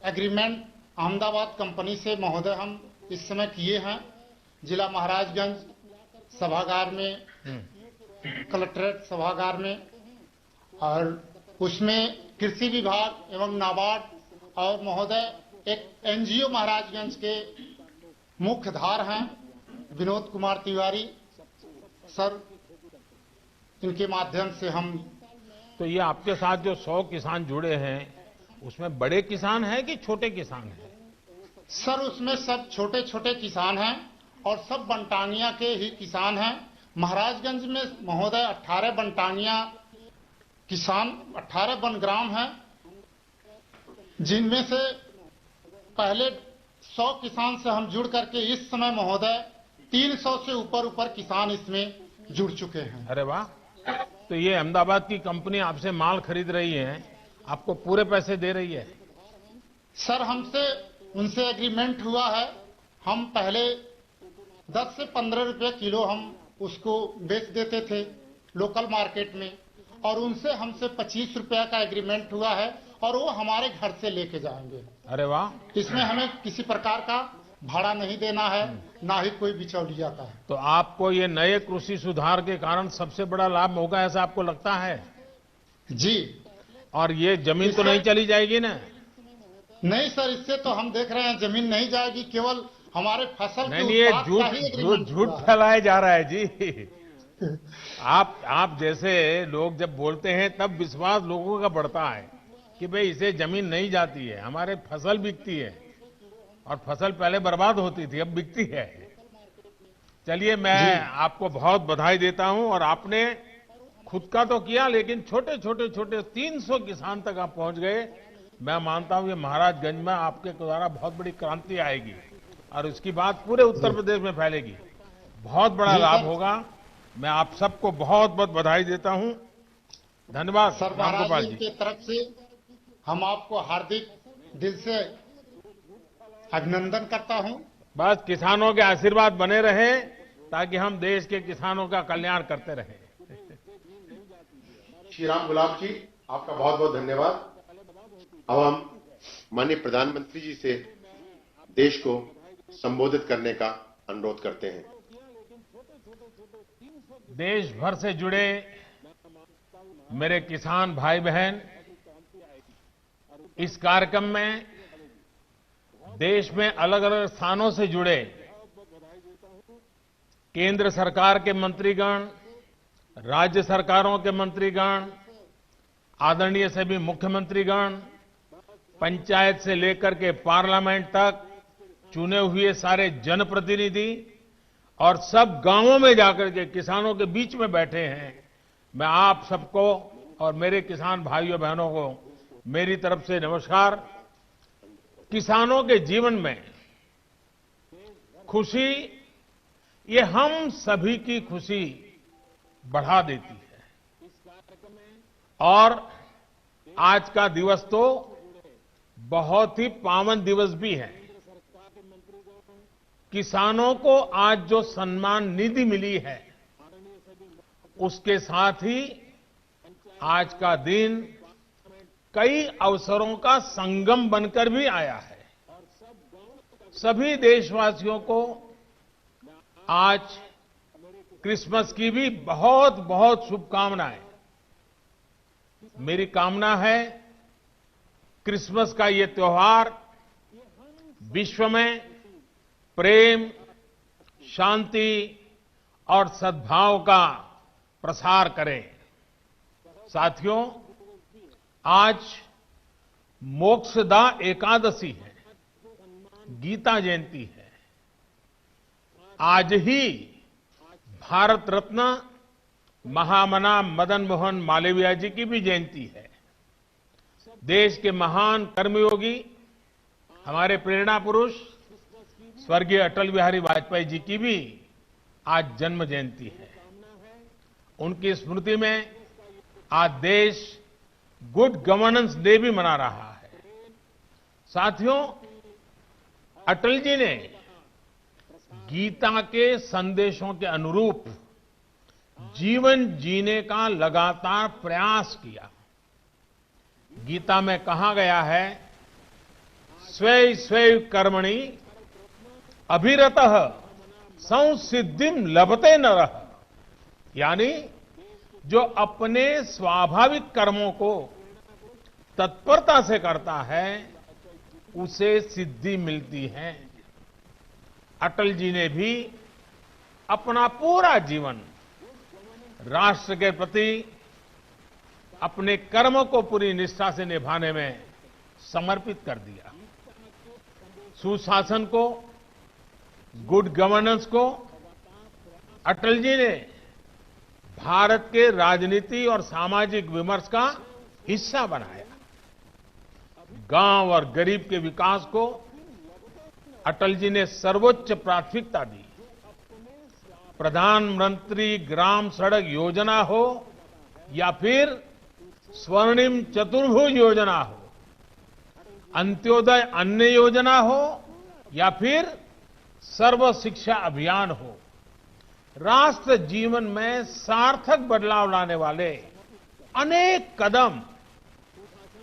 एग्रीमेंट अहमदाबाद कंपनी से महोदय हम इस समय किए हैं। जिला महाराजगंज सभागार में, कलेक्ट्रेट सभागार में। और उसमें कृषि विभाग एवं नाबार्ड और महोदय एक एनजीओ महाराजगंज के मुख्यधार हैं, विनोद कुमार तिवारी सर, इनके माध्यम से हम। तो ये आपके साथ जो 100 किसान जुड़े हैं, उसमें बड़े किसान हैं कि छोटे किसान हैं? सर, उसमें सब छोटे छोटे किसान हैं और सब बनटांगिया के ही किसान हैं। महाराजगंज में महोदय 18 बनटांगिया किसान, 18 बनग्राम हैं, जिनमें से पहले 100 किसान से हम जुड़ करके इस समय महोदय 300 से ऊपर किसान इसमें जुड़ चुके हैं। अरे वाह! तो ये अहमदाबाद की कंपनी आपसे माल खरीद रही है, आपको पूरे पैसे दे रही है? सर, हमसे उनसे एग्रीमेंट हुआ है। हम पहले 10 से 15 रुपए किलो हम उसको बेच देते थे लोकल मार्केट में, और उनसे हमसे 25 रुपया का एग्रीमेंट हुआ है और वो हमारे घर से लेके जाएंगे। अरे वाह! इसमें हमें किसी प्रकार का भाड़ा नहीं देना है, ना ही कोई बिचौलिया का है। तो आपको ये नए कृषि सुधार के कारण सबसे बड़ा लाभ होगा, ऐसा आपको लगता है? जी। और ये जमीन तो नहीं चली जाएगी ना? नहीं सर, इससे तो हम देख रहे हैं जमीन नहीं जाएगी, केवल हमारे फसल नहीं, ये झूठ फैलाया जा रहा है जी। आप जैसे लोग जब बोलते हैं तब विश्वास लोगों का बढ़ता है कि भाई इसे जमीन नहीं जाती है, हमारे फसल बिकती है और फसल पहले बर्बाद होती थी, अब बिकती है। चलिए, मैं आपको बहुत बधाई देता हूं और आपने खुद का तो किया, लेकिन छोटे 300 किसान तक आप पहुंच गए। मैं मानता हूं ये महाराजगंज में आपके द्वारा बहुत बड़ी क्रांति आएगी और उसकी बात पूरे उत्तर प्रदेश में फैलेगी, बहुत बड़ा लाभ होगा। मैं आप सबको बहुत बहुत बधाई देता हूं। धन्यवाद सर, रामगोपाल महाराज जी की तरफ से हम आपको हार्दिक दिल से अभिनंदन करता हूं। बस किसानों के आशीर्वाद बने रहे ताकि हम देश के किसानों का कल्याण करते रहें। श्री राम गुलाब जी, आपका बहुत बहुत धन्यवाद। अब हम माननीय प्रधानमंत्री जी से देश को संबोधित करने का अनुरोध करते हैं। देश भर से जुड़े मेरे किसान भाई बहन, इस कार्यक्रम में देश में अलग अलग स्थानों से जुड़े केंद्र सरकार के मंत्रीगण, राज्य सरकारों के मंत्रीगण, आदरणीय सभी मुख्यमंत्रीगण, पंचायत से लेकर के पार्लियामेंट तक चुने हुए सारे जनप्रतिनिधि और सब गांवों में जाकर के किसानों के बीच में बैठे हैं, मैं आप सबको और मेरे किसान भाइयों बहनों को मेरी तरफ से नमस्कार। किसानों के जीवन में खुशी, ये हम सभी की खुशी बढ़ा देती है और आज का दिवस तो बहुत ही पावन दिवस भी है। किसानों को आज जो सम्मान निधि मिली है, उसके साथ ही आज का दिन कई अवसरों का संगम बनकर भी आया है। सभी देशवासियों को आज क्रिसमस की भी बहुत बहुत शुभकामनाएं। मेरी कामना है क्रिसमस का ये त्योहार विश्व में प्रेम, शांति और सद्भाव का प्रसार करे। साथियों, आज मोक्षदा एकादशी है, गीता जयंती है। आज ही भारत रत्न महामना मदन मोहन मालवीय जी की भी जयंती है। देश के महान कर्मयोगी, हमारे प्रेरणा पुरुष स्वर्गीय अटल बिहारी वाजपेयी जी की भी आज जन्म जयंती है। उनकी स्मृति में आज देश गुड गवर्नेंस डे भी मना रहा है। साथियों, अटल जी ने गीता के संदेशों के अनुरूप जीवन जीने का लगातार प्रयास किया। गीता में कहा गया है, स्वे स्वे कर्मणि अभिरतः संसिद्धिम लभते नरः, यानी जो अपने स्वाभाविक कर्मों को तत्परता से करता है उसे सिद्धि मिलती है। अटल जी ने भी अपना पूरा जीवन राष्ट्र के प्रति अपने कर्म को पूरी निष्ठा से निभाने में समर्पित कर दिया। सुशासन को, गुड गवर्नेंस को अटल जी ने भारत के राजनीति और सामाजिक विमर्श का हिस्सा बनाया। गांव और गरीब के विकास को अटल जी ने सर्वोच्च प्राथमिकता दी। प्रधानमंत्री ग्राम सड़क योजना हो या फिर स्वर्णिम चतुर्भुज योजना हो, अंत्योदय अन्न योजना हो या फिर सर्व शिक्षा अभियान हो, राष्ट्र जीवन में सार्थक बदलाव लाने वाले अनेक कदम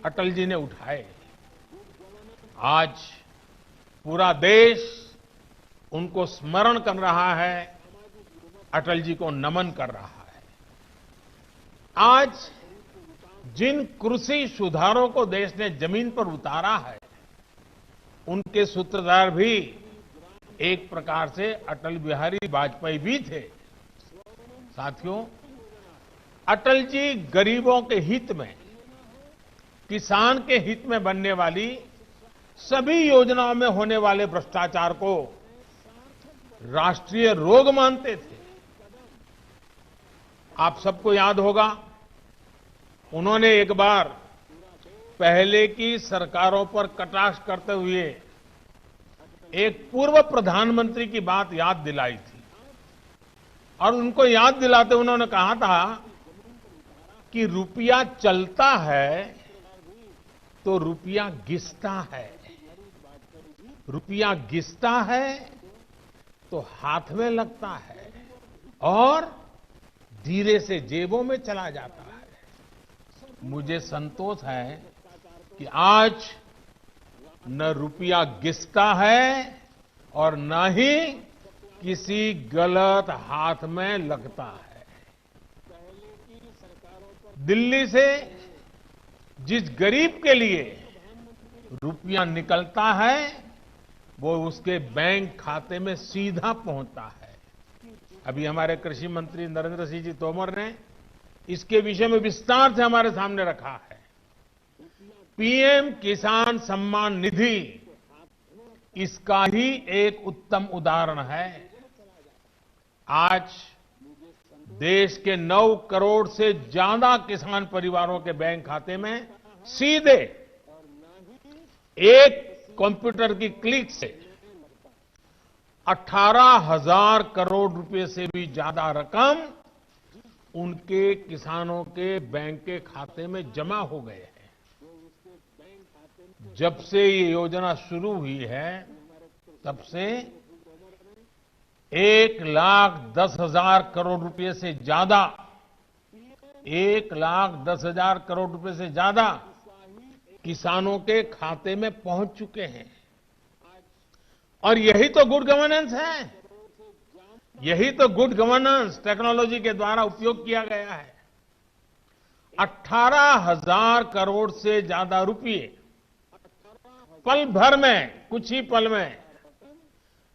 अटल जी ने उठाए। आज पूरा देश उनको स्मरण कर रहा है, अटल जी को नमन कर रहा है। आज जिन कृषि सुधारों को देश ने जमीन पर उतारा है, उनके सूत्रधार भी एक प्रकार से अटल बिहारी वाजपेयी भी थे। साथियों, अटल जी गरीबों के हित में, किसान के हित में बनने वाली सभी योजनाओं में होने वाले भ्रष्टाचार को राष्ट्रीय रोग मानते थे। आप सबको याद होगा, उन्होंने एक बार पहले की सरकारों पर कटाक्ष करते हुए एक पूर्व प्रधानमंत्री की बात याद दिलाई थी और उनको याद दिलाते उन्होंने कहा था कि रुपया चलता है तो रुपया घिसता है, रुपया घिसता है तो हाथ में लगता है और धीरे से जेबों में चला जाता है। मुझे संतोष है कि आज न रुपया घिसता है और न ही किसी गलत हाथ में लगता है। दिल्ली से जिस गरीब के लिए रुपया निकलता है वो उसके बैंक खाते में सीधा पहुंचता है। अभी हमारे कृषि मंत्री नरेंद्र सिंह जी तोमर ने इसके विषय में विस्तार से हमारे सामने रखा है। पीएम किसान सम्मान निधि इसका ही एक उत्तम उदाहरण है। आज देश के 9 करोड़ से ज्यादा किसान परिवारों के बैंक खाते में सीधे एक कंप्यूटर की क्लिक से 18,000 करोड़ रुपए से भी ज्यादा रकम उनके किसानों के बैंक के खाते में जमा हो गए हैं। जब से ये योजना शुरू हुई है तब से 1,10,000 करोड़ रुपए से ज्यादा 1,10,000 करोड़ रुपए से ज्यादा किसानों के खाते में पहुंच चुके हैं। और यही तो गुड गवर्नेंस है, यही तो गुड गवर्नेंस टेक्नोलॉजी के द्वारा उपयोग किया गया है। 18,000 करोड़ से ज्यादा रुपए पल भर में, कुछ ही पल में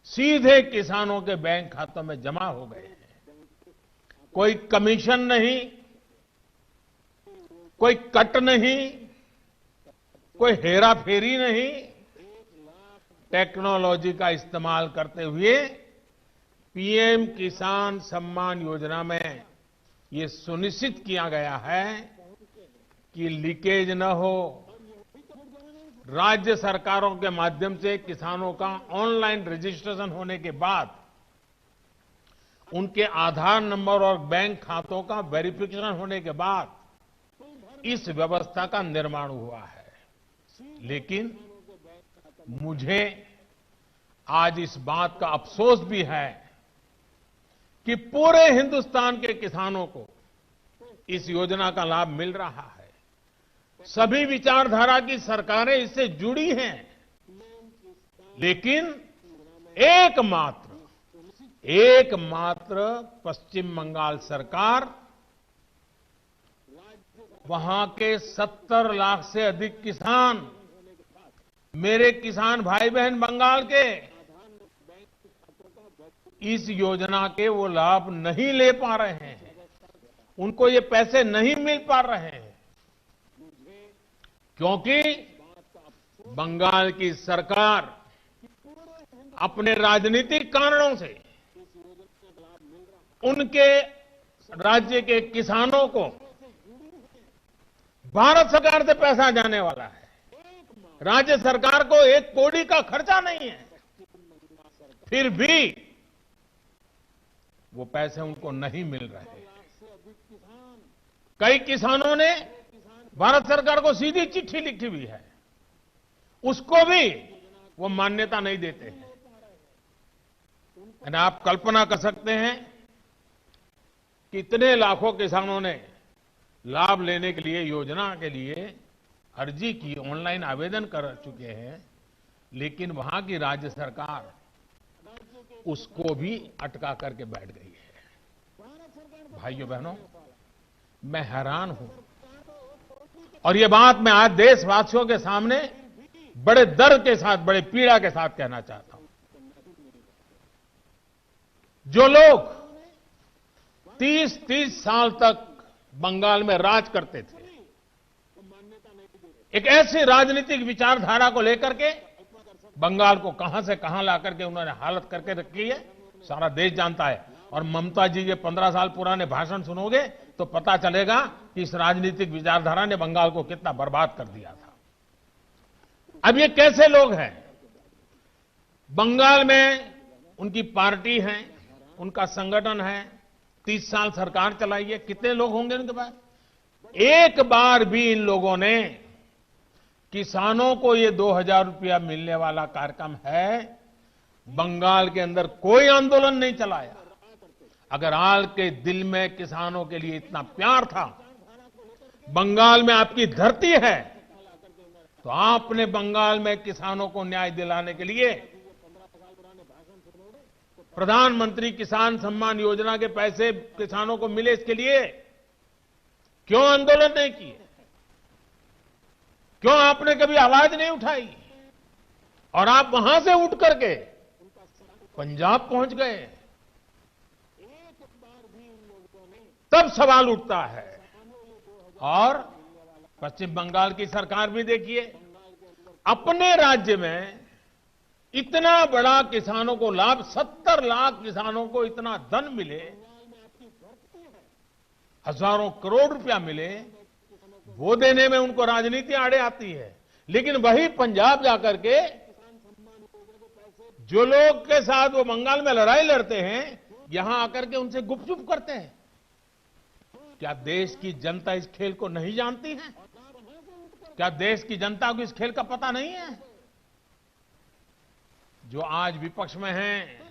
सीधे किसानों के बैंक खातों में जमा हो गए हैं। कोई कमीशन नहीं, कोई कट नहीं, कोई हेरा फेरी नहीं। टेक्नोलॉजी का इस्तेमाल करते हुए पीएम किसान सम्मान योजना में ये सुनिश्चित किया गया है कि लीकेज न हो। राज्य सरकारों के माध्यम से किसानों का ऑनलाइन रजिस्ट्रेशन होने के बाद उनके आधार नंबर और बैंक खातों का वेरिफिकेशन होने के बाद इस व्यवस्था का निर्माण हुआ है। लेकिन मुझे आज इस बात का अफसोस भी है कि पूरे हिंदुस्तान के किसानों को इस योजना का लाभ मिल रहा है। सभी विचारधारा की सरकारें इससे जुड़ी हैं, लेकिन एकमात्र पश्चिम बंगाल सरकार, वहां के 70 लाख से अधिक किसान, मेरे किसान भाई बहन बंगाल के, इस योजना के वो लाभ नहीं ले पा रहे हैं, उनको ये पैसे नहीं मिल पा रहे हैं, क्योंकि बंगाल की सरकार अपने राजनीतिक कारणों से उनके राज्य के किसानों को भारत सरकार से पैसा जाने वाला है, राज्य सरकार को 1 कौड़ी का खर्चा नहीं है, फिर भी वो पैसे उनको नहीं मिल रहे। कई किसानों ने भारत सरकार को सीधी चिट्ठी लिखी हुई है, उसको भी वो मान्यता नहीं देते हैं। और आप कल्पना कर सकते हैं कितने लाखों किसानों ने लाभ लेने के लिए, योजना के लिए अर्जी की, ऑनलाइन आवेदन कर चुके हैं, लेकिन वहां की राज्य सरकार उसको भी अटका करके बैठ गई है। भाइयों बहनों, मैं हैरान हूं और ये बात मैं आज देशवासियों के सामने बड़े दर्द के साथ, बड़े पीड़ा के साथ कहना चाहता हूं। जो लोग 30-30 साल तक बंगाल में राज करते थे। एक ऐसी राजनीतिक विचारधारा को लेकर के बंगाल को कहां से कहां ला करके उन्होंने हालत करके रखी है, सारा देश जानता है। और ममता जी के 15 साल पुराने भाषण सुनोगे तो पता चलेगा कि इस राजनीतिक विचारधारा ने बंगाल को कितना बर्बाद कर दिया था। अब ये कैसे लोग हैं? बंगाल में उनकी पार्टी है, उनका संगठन है, 30 साल सरकार चलाई है, कितने लोग होंगे उनके पास? एक बार भी इन लोगों ने किसानों को ये 2000 रुपया मिलने वाला कार्यक्रम है, बंगाल के अंदर कोई आंदोलन नहीं चलाया। अगर आपके दिल में किसानों के लिए इतना प्यार था, बंगाल में आपकी धरती है, तो आपने बंगाल में किसानों को न्याय दिलाने के लिए प्रधानमंत्री किसान सम्मान योजना के पैसे किसानों को मिले, इसके लिए क्यों आंदोलन नहीं किए? क्यों आपने कभी आवाज नहीं उठाई? और आप वहां से उठ करके पंजाब पहुंच गए, तब सवाल उठता है। और पश्चिम बंगाल की सरकार भी देखिए, अपने राज्य में इतना बड़ा किसानों को लाभ, 70 लाख किसानों को इतना धन मिले, हजारों करोड़ रुपया मिले, वो देने में उनको राजनीति आड़े आती है। लेकिन वही पंजाब जाकर के जो लोग के साथ वो बंगाल में लड़ाई लड़ते हैं, यहां आकर के उनसे गुपचुप करते हैं। क्या देश की जनता इस खेल को नहीं जानती है? क्या देश की जनता को इस खेल का पता नहीं है? जो आज विपक्ष में हैं,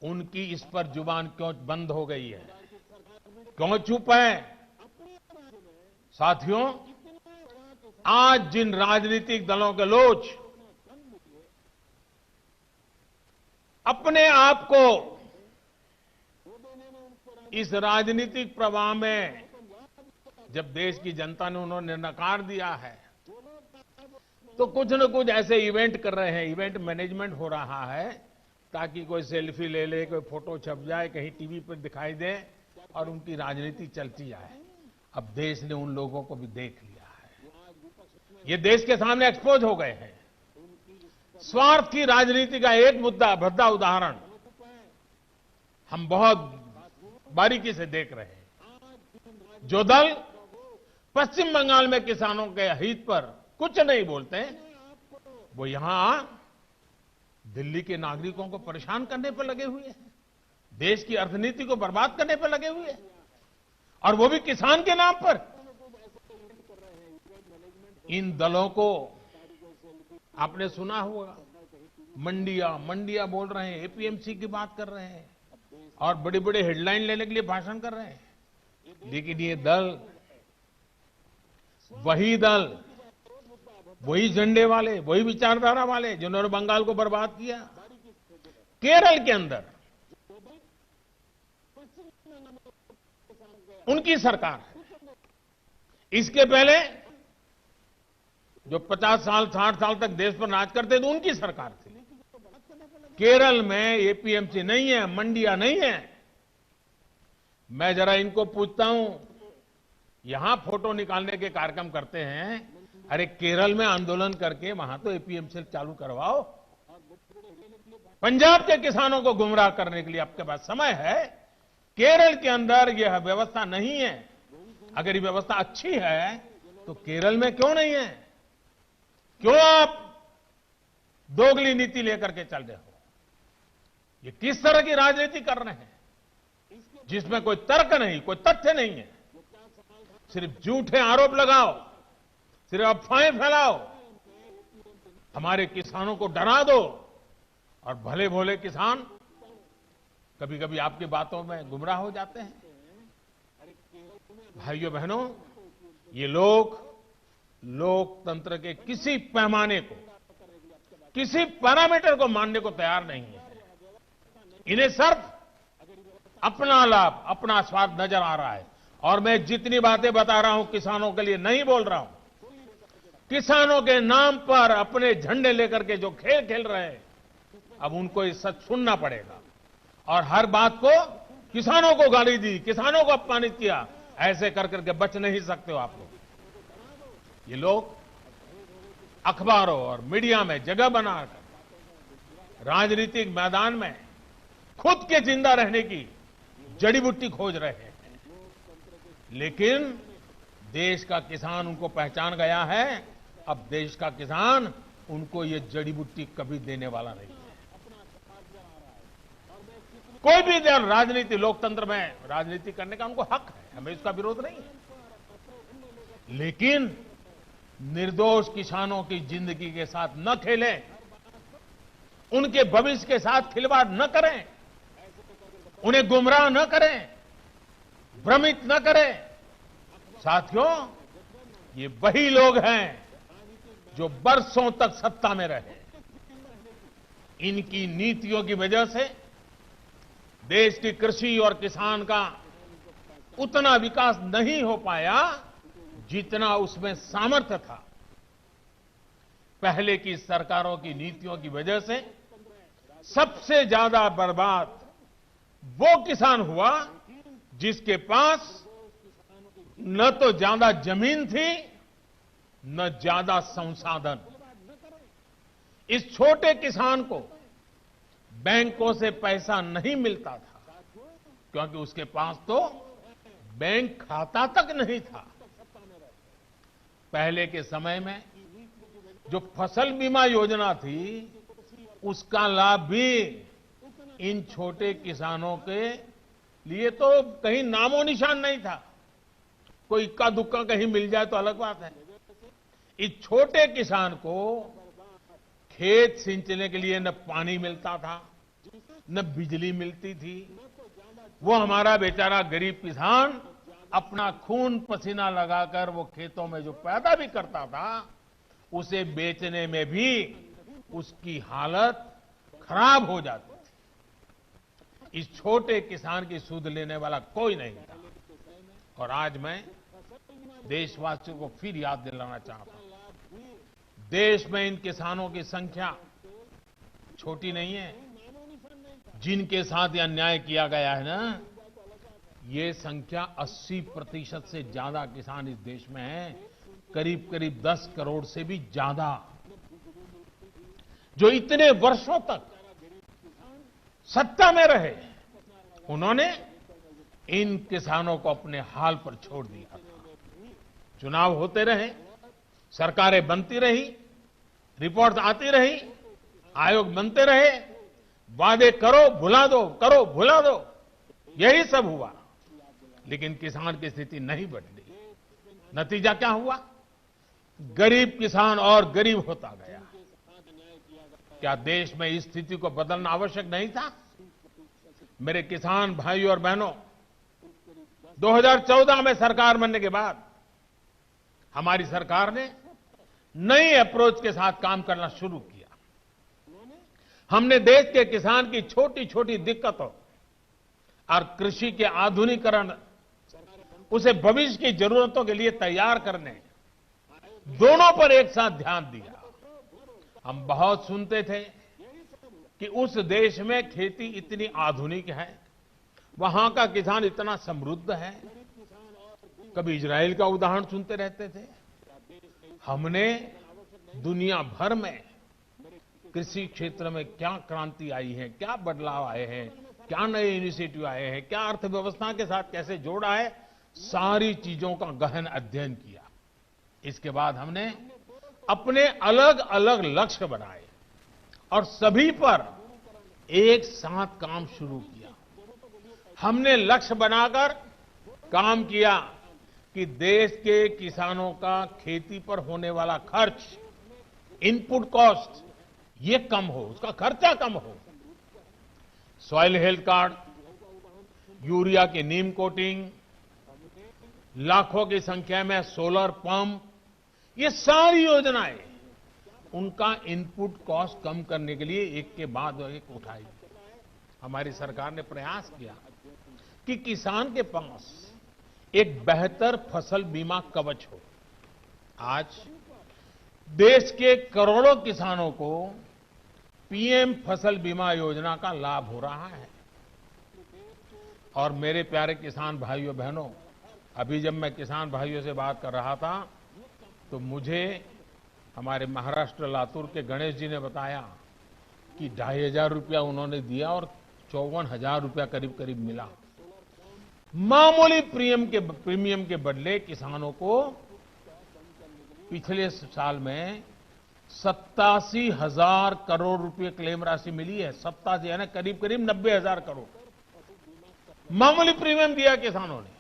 उनकी इस पर जुबान क्यों बंद हो गई है? क्यों चुप है? साथियों, आज जिन राजनीतिक दलों के लोग अपने आप को इस राजनीतिक प्रवाह में, जब देश की जनता ने उन्होंने नकार दिया है, तो कुछ न कुछ ऐसे इवेंट कर रहे हैं, इवेंट मैनेजमेंट हो रहा है, ताकि कोई सेल्फी ले ले, कोई फोटो छप जाए, कहीं टीवी पर दिखाई दे और उनकी राजनीति चलती जाए। अब देश ने उन लोगों को भी देख लिया है, ये देश के सामने एक्सपोज हो गए हैं। स्वार्थ की राजनीति का एक भद्दा उदाहरण हम बहुत बारीकी से देख रहे हैं। जो दल पश्चिम बंगाल में किसानों के हित पर कुछ नहीं बोलते, वो यहां दिल्ली के नागरिकों को परेशान करने पर लगे हुए हैं, देश की अर्थनीति को बर्बाद करने पर लगे हुए हैं, और वो भी किसान के नाम पर। इन दलों को आपने सुना होगा, मंडिया बोल रहे हैं, एपीएमसी की बात कर रहे हैं और बड़ी बड़ी हेडलाइन लेने के लिए भाषण कर रहे हैं। लेकिन ये दल, वही झंडे वाले, वही विचारधारा वाले जिन्होंने बंगाल को बर्बाद किया। केरल के अंदर उनकी सरकार है। इसके पहले जो 50 साल 60 साल तक देश पर राज करते थे, उनकी सरकार थी। केरल में एपीएमसी नहीं है, मंडियां नहीं है। मैं जरा इनको पूछता हूं, यहां फोटो निकालने के कार्यक्रम करते हैं, अरे केरल में आंदोलन करके वहां तो एपीएमसी चालू करवाओ। पंजाब के किसानों को गुमराह करने के लिए आपके पास समय है। केरल के अंदर यह व्यवस्था नहीं है। अगर ये व्यवस्था अच्छी है तो केरल में क्यों नहीं है? क्यों आप दोगली नीति लेकर के चल रहे हो? ये किस तरह की राजनीति कर रहे हैं जिसमें कोई तर्क नहीं, कोई तथ्य नहीं है? सिर्फ झूठे आरोप लगाओ, सिर्फ अफवाहें फैलाओ, हमारे किसानों को डरा दो, और भले भोले किसान कभी कभी आपकी बातों में गुमराह हो जाते हैं। भाइयों बहनों, ये लोग लोकतंत्र के किसी पैमाने को, किसी पैरामीटर को मानने को तैयार नहीं है। इन्हें सिर्फ अपना लाभ, अपना स्वार्थ नजर आ रहा है। और मैं जितनी बातें बता रहा हूं किसानों के लिए नहीं बोल रहा हूं। किसानों के नाम पर अपने झंडे लेकर के जो खेल खेल रहे हैं, अब उनको ये सच सुनना पड़ेगा और हर बात को किसानों को गाली दी, किसानों को अपमानित किया, ऐसे कर करके बच नहीं सकते हो आप लोग। ये लोग अखबारों और मीडिया में जगह बनाकर राजनीतिक मैदान में खुद के जिंदा रहने की जड़ी बूटी खोज रहे हैं, लेकिन देश का किसान उनको पहचान गया है। अब देश का किसान उनको ये जड़ी बूटी कभी देने वाला नहीं है। कोई भी दल राजनीति, लोकतंत्र में राजनीति करने का उनको हक है, हमें इसका विरोध नहीं है, लेकिन निर्दोष किसानों की जिंदगी के साथ न खेलें, उनके भविष्य के साथ खिलवाड़ न करें, उन्हें गुमराह न करें, भ्रमित न करें। साथियों, ये वही लोग हैं जो बरसों तक सत्ता में रहे। इनकी नीतियों की वजह से देश की कृषि और किसान का उतना विकास नहीं हो पाया जितना उसमें सामर्थ्य था। पहले की सरकारों की नीतियों की वजह से सबसे ज्यादा बर्बाद वो किसान हुआ जिसके पास न तो ज्यादा जमीन थी, न ज्यादा संसाधन। इस छोटे किसान को बैंकों से पैसा नहीं मिलता था, क्योंकि उसके पास तो बैंक खाता तक नहीं था। पहले के समय में जो फसल बीमा योजना थी, उसका लाभ भी इन छोटे किसानों के लिए तो कहीं नामो निशान नहीं था। कोई इक्का दुक्का कहीं मिल जाए तो अलग बात है। इस छोटे किसान को खेत सिंचने के लिए न पानी मिलता था, न बिजली मिलती थी। वो हमारा बेचारा गरीब किसान अपना खून पसीना लगाकर वो खेतों में जो पैदा भी करता था, उसे बेचने में भी उसकी हालत खराब हो जाती थी। इस छोटे किसान की सुध लेने वाला कोई नहीं था। और आज मैं देशवासियों को फिर याद दिलाना चाहता हूं, देश में इन किसानों की संख्या छोटी नहीं है। जिनके साथ यह अन्याय किया गया है ना, ये संख्या 80% से ज्यादा किसान इस देश में हैं, करीब करीब 10 करोड़ से भी ज्यादा, जो इतने वर्षों तक सत्ता में रहे। उन्होंने इन किसानों को अपने हाल पर छोड़ दिया था। चुनाव होते रहे, सरकारें बनती रही, रिपोर्ट आती रही, आयोग बनते रहे, वादे करो भुला दो, करो भुला दो, यही सब हुआ। लेकिन किसान की स्थिति नहीं बदली। नतीजा क्या हुआ? गरीब किसान और गरीब होता गया। क्या देश में इस स्थिति को बदलना आवश्यक नहीं था? मेरे किसान भाइयों और बहनों, 2014 में सरकार बनने के बाद हमारी सरकार ने नई अप्रोच के साथ काम करना शुरू किया। हमने देश के किसान की छोटी छोटी दिक्कतों और कृषि के आधुनिकीकरण, उसे भविष्य की जरूरतों के लिए तैयार करने, दोनों पर एक साथ ध्यान दिया। हम बहुत सुनते थे कि उस देश में खेती इतनी आधुनिक है, वहां का किसान इतना समृद्ध है। कभी इजराइल का उदाहरण सुनते रहते थे। हमने दुनिया भर में कृषि क्षेत्र में क्या क्रांति आई है, क्या बदलाव आए हैं, क्या नए इनिशिएटिव आए हैं, क्या अर्थव्यवस्था के साथ कैसे जोड़ा है, सारी चीजों का गहन अध्ययन किया। इसके बाद हमने अपने अलग अलग लक्ष्य बनाए और सभी पर एक साथ काम शुरू किया। हमने लक्ष्य बनाकर काम किया कि देश के किसानों का खेती पर होने वाला खर्च, इनपुट कॉस्ट, ये कम हो, उसका खर्चा कम हो। सॉइल हेल्थ कार्ड, यूरिया की नीम कोटिंग, लाखों की संख्या में सोलर पंप, ये सारी योजनाएं उनका इनपुट कॉस्ट कम करने के लिए एक के बाद एक उठाई। हमारी सरकार ने प्रयास किया कि किसान के पास एक बेहतर फसल बीमा कवच हो। आज देश के करोड़ों किसानों को पीएम फसल बीमा योजना का लाभ हो रहा है और मेरे प्यारे किसान भाइयों बहनों, अभी जब मैं किसान भाइयों से बात कर रहा था तो मुझे हमारे महाराष्ट्र लातूर के गणेश जी ने बताया कि 2,500 रुपया उन्होंने दिया और 54,000 रुपया करीब करीब मिला। मामूली प्रीमियम के बदले किसानों को पिछले साल में 87,000 करोड़ रुपए क्लेम राशि मिली है। 87 यानी करीब करीब 90,000 करोड़ मामूली प्रीमियम दिया किसानों ने।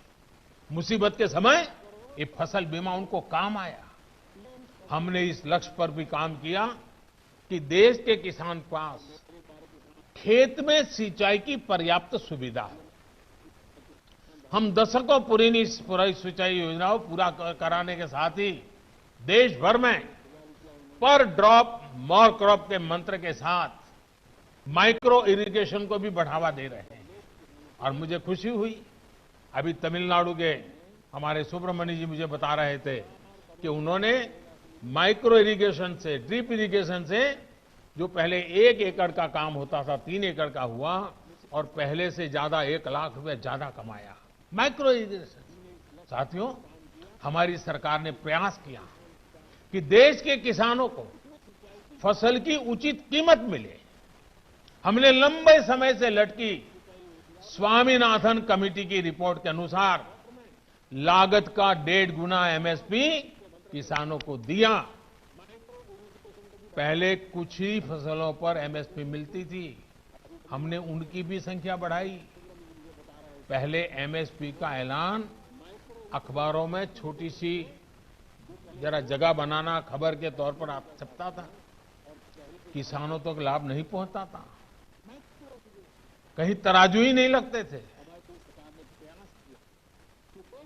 मुसीबत के समय ये फसल बीमा उनको काम आया। हमने इस लक्ष्य पर भी काम किया कि देश के किसान के पास खेत में सिंचाई की पर्याप्त सुविधा है। हम दशकों पुरानी सिंचाई योजनाओं पूरा कराने के साथ ही देश भर में पर ड्रॉप मोर क्रॉप के मंत्र के साथ माइक्रो इरिगेशन को भी बढ़ावा दे रहे हैं। और मुझे खुशी हुई, अभी तमिलनाडु के हमारे सुब्रमण्य जी मुझे बता रहे थे कि उन्होंने माइक्रो इरिगेशन से, ड्रिप इरिगेशन से जो पहले 1 एकड़ का काम होता था 3 एकड़ का हुआ और पहले से ज्यादा 1 लाख रुपए ज्यादा कमाया माइक्रो इरिगेशन। साथियों, हमारी सरकार ने प्रयास किया कि देश के किसानों को फसल की उचित कीमत मिले। हमने लंबे समय से लटकी स्वामीनाथन कमेटी की रिपोर्ट के अनुसार लागत का 1.5 गुना एमएसपी किसानों को दिया। पहले कुछ ही फसलों पर एमएसपी मिलती थी, हमने उनकी भी संख्या बढ़ाई। पहले एमएसपी का ऐलान अखबारों में छोटी सी जरा जगह बनाना खबर के तौर पर आप छपता था, किसानों तक लाभ नहीं पहुंचता था, कहीं तराजू ही नहीं लगते थे।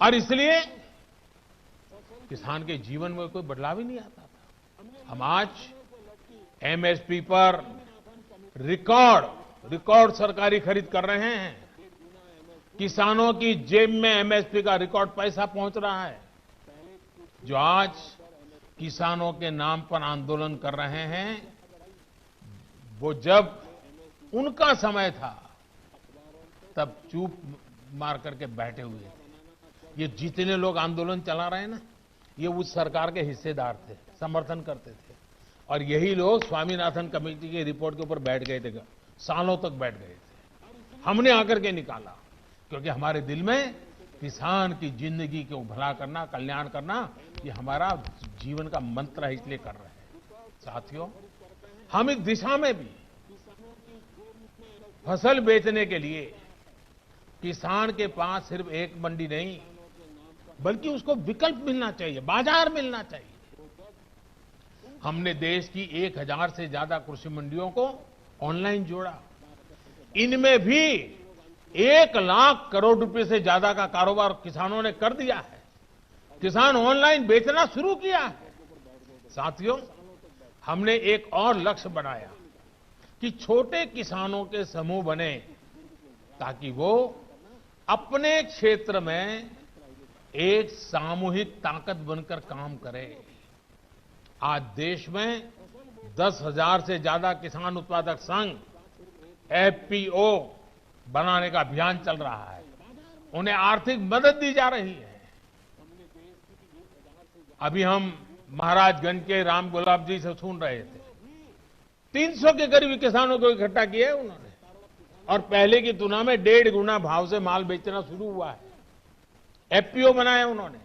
और इसलिए किसान के जीवन में कोई बदलाव ही नहीं आता था। हम आज एमएसपी पर रिकॉर्ड सरकारी खरीद कर रहे हैं। किसानों की जेब में एमएसपी का रिकॉर्ड पैसा पहुंच रहा है। जो आज किसानों के नाम पर आंदोलन कर रहे हैं, वो जब उनका समय था तब चुप मार करके बैठे हुए थे। ये जितने लोग आंदोलन चला रहे हैं ना, ये उस सरकार के हिस्सेदार थे, समर्थन करते थे। और यही लोग स्वामीनाथन कमेटी की रिपोर्ट के ऊपर बैठ गए थे, सालों तक बैठ गए थे। हमने आकर के निकाला, क्योंकि हमारे दिल में किसान की जिंदगी को भला करना, कल्याण करना, ये हमारा जीवन का मंत्र है, इसलिए कर रहे हैं। साथियों, हम इस दिशा में भी फसल बेचने के लिए किसान के पास सिर्फ एक मंडी नहीं, बल्कि उसको विकल्प मिलना चाहिए, बाजार मिलना चाहिए। हमने देश की 1,000 से ज्यादा कृषि मंडियों को ऑनलाइन जोड़ा। इनमें भी 1 लाख करोड़ रुपए से ज्यादा का कारोबार किसानों ने कर दिया है। किसान ऑनलाइन बेचना शुरू किया है। साथियों, हमने एक और लक्ष्य बनाया कि छोटे किसानों के समूह बने, ताकि वो अपने क्षेत्र में एक सामूहिक ताकत बनकर काम करें। आज देश में 10,000 से ज्यादा किसान उत्पादक संघ एफपीओ बनाने का अभियान चल रहा है। उन्हें आर्थिक मदद दी जा रही है। अभी हम महाराजगंज के राम गुलाब जी से सुन रहे थे, 300 के करीब किसानों को इकट्ठा किया है उन्होंने, और पहले की तुलना में 1.5 गुना भाव से माल बेचना शुरू हुआ है। एफपीओ बनाया उन्होंने,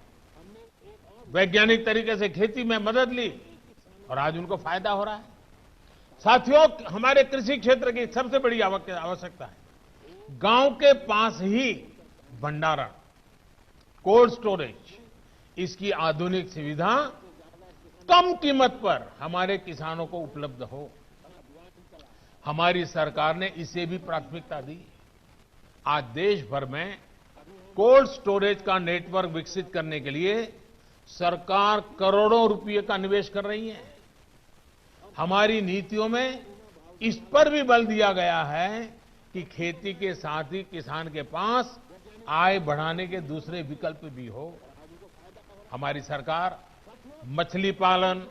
वैज्ञानिक तरीके से खेती में मदद ली और आज उनको फायदा हो रहा है। साथियों, हमारे कृषि क्षेत्र की सबसे बड़ी आवश्यकता है गांव के पास ही भंडारण, कोल्ड स्टोरेज, इसकी आधुनिक सुविधा कम कीमत पर हमारे किसानों को उपलब्ध हो। हमारी सरकार ने इसे भी प्राथमिकता दी। आज देश भर में कोल्ड स्टोरेज का नेटवर्क विकसित करने के लिए सरकार करोड़ों रुपए का निवेश कर रही है। हमारी नीतियों में इस पर भी बल दिया गया है कि खेती के साथ ही किसान के पास आय बढ़ाने के दूसरे विकल्प भी हो। हमारी सरकार मछली पालन,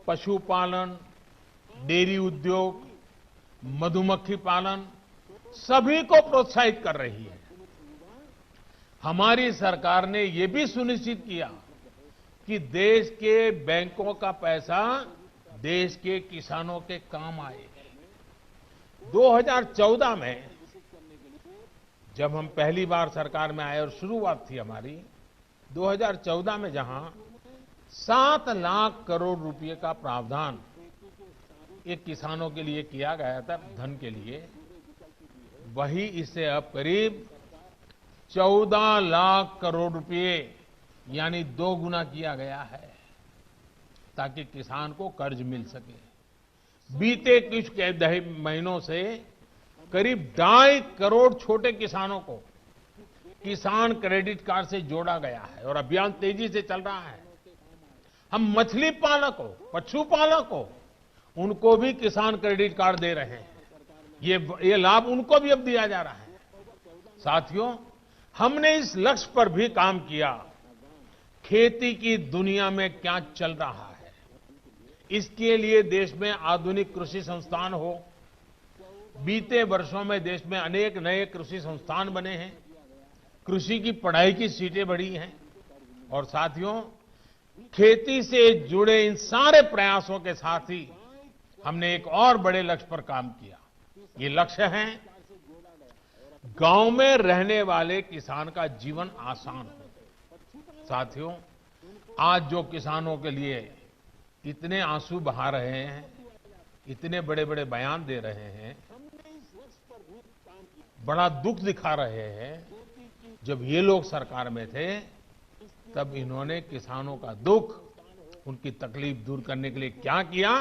पशुपालन, डेयरी उद्योग, मधुमक्खी पालन सभी को प्रोत्साहित कर रही है। हमारी सरकार ने ये भी सुनिश्चित किया कि देश के बैंकों का पैसा देश के किसानों के काम आए। 2014 में जब हम पहली बार सरकार में आए और शुरुआत थी हमारी, 2014 में जहां 7 लाख करोड़ रुपए का प्रावधान एक किसानों के लिए किया गया था धन के लिए, वही इससे अब करीब 14 लाख करोड़ रुपए यानी 2 गुना किया गया है ताकि किसान को कर्ज मिल सके। बीते कुछ महीनों से करीब 2.5 करोड़ छोटे किसानों को किसान क्रेडिट कार्ड से जोड़ा गया है और अभियान तेजी से चल रहा है। हम मछली पालकों, पशुपालकों, उनको भी किसान क्रेडिट कार्ड दे रहे हैं। ये लाभ उनको भी अब दिया जा रहा है। साथियों, हमने इस लक्ष्य पर भी काम किया। खेती की दुनिया में क्या चल रहा है, इसके लिए देश में आधुनिक कृषि संस्थान हो। बीते वर्षों में देश में अनेक नए कृषि संस्थान बने हैं, कृषि की पढ़ाई की सीटें बढ़ी हैं और साथियों, खेती से जुड़े इन सारे प्रयासों के साथ ही हमने एक और बड़े लक्ष्य पर काम किया। ये लक्ष्य है गांव में रहने वाले किसान का जीवन आसान हो। साथियों, आज जो किसानों के लिए इतने आंसू बहा रहे हैं, इतने बड़े बड़े बयान दे रहे हैं, बड़ा दुख दिखा रहे हैं, जब ये लोग सरकार में थे तब इन्होंने किसानों का दुख, उनकी तकलीफ दूर करने के लिए क्या किया,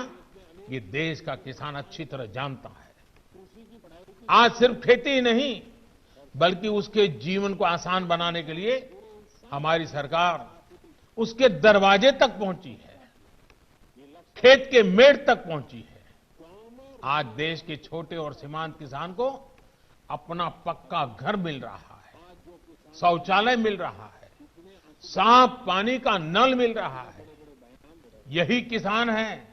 ये देश का किसान अच्छी तरह जानता है। आज सिर्फ खेती ही नहीं बल्कि उसके जीवन को आसान बनाने के लिए हमारी सरकार उसके दरवाजे तक पहुंची है, खेत के मेड़ तक पहुंची है। आज देश के छोटे और सीमांत किसान को अपना पक्का घर मिल रहा है, शौचालय मिल रहा है, साफ पानी का नल मिल रहा है। यही किसान है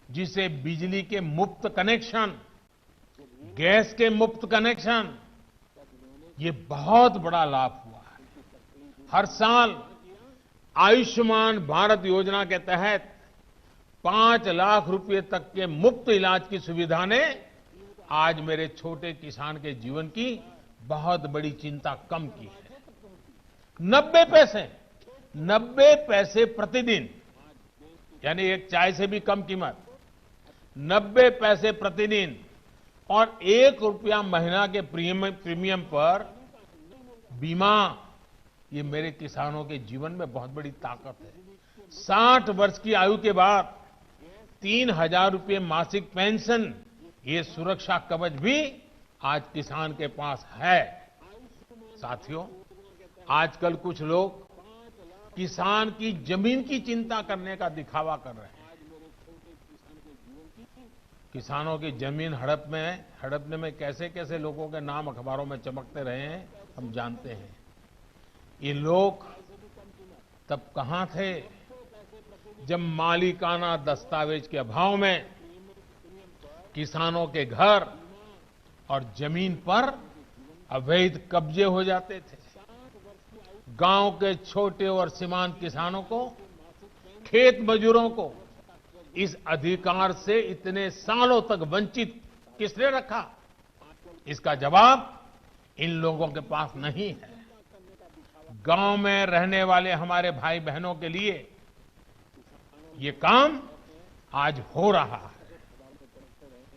जिसे बिजली के मुफ्त कनेक्शन, गैस के मुफ्त कनेक्शन, ये बहुत बड़ा लाभ हुआ है। हर साल आयुष्मान भारत योजना के तहत 5 लाख रुपए तक के मुफ्त इलाज की सुविधा ने आज मेरे छोटे किसान के जीवन की बहुत बड़ी चिंता कम की है। 90 पैसे प्रतिदिन, यानी एक चाय से भी कम कीमत, 90 पैसे प्रतिदिन और 1 रुपया महीना के प्रीमियम पर बीमा, ये मेरे किसानों के जीवन में बहुत बड़ी ताकत है। 60 वर्ष की आयु के बाद 3,000 रुपये मासिक पेंशन, ये सुरक्षा कवच भी आज किसान के पास है। साथियों, आजकल कुछ लोग किसान की जमीन की चिंता करने का दिखावा कर रहे हैं। किसानों की जमीन हड़पने में कैसे कैसे लोगों के नाम अखबारों में चमकते रहे हैं, हम जानते हैं। ये लोग तब कहां थे जब मालिकाना दस्तावेज के अभाव में किसानों के घर और जमीन पर अवैध कब्जे हो जाते थे। गांव के छोटे और सीमांत किसानों को, खेत मजदूरों को इस अधिकार से इतने सालों तक वंचित किसने रखा? इसका जवाब इन लोगों के पास नहीं है। गांव में रहने वाले हमारे भाई बहनों के लिए ये काम आज हो रहा है।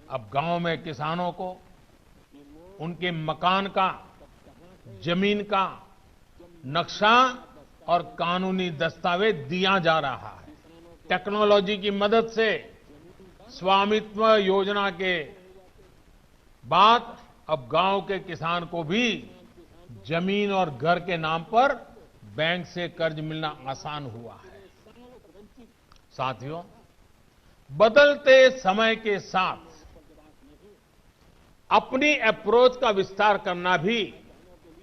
अब गांव में किसानों को उनके मकान का, जमीन का नक्शा और कानूनी दस्तावेज दिया जा रहा है। टेक्नोलॉजी की मदद से स्वामित्व योजना के बाद अब गांव के किसान को भी जमीन और घर के नाम पर बैंक से कर्ज मिलना आसान हुआ है। साथियों, बदलते समय के साथ अपनी अप्रोच का विस्तार करना भी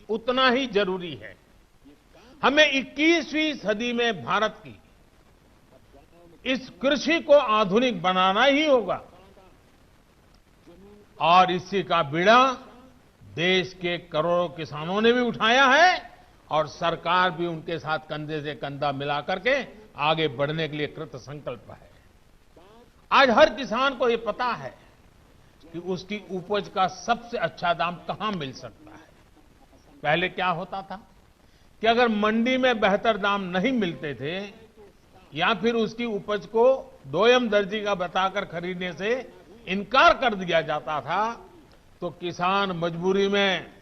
उतना ही जरूरी है। हमें 21वीं सदी में भारत की इस कृषि को आधुनिक बनाना ही होगा और इसी का बीड़ा देश के करोड़ों किसानों ने भी उठाया है और सरकार भी उनके साथ कंधे से कंधा मिला करके आगे बढ़ने के लिए कृत संकल्प है। आज हर किसान को ये पता है कि उसकी उपज का सबसे अच्छा दाम कहां मिल सकता है। पहले क्या होता था कि अगर मंडी में बेहतर दाम नहीं मिलते थे या फिर उसकी उपज को दोयम दर्जी का बताकर खरीदने से इनकार कर दिया जाता था तो किसान मजबूरी में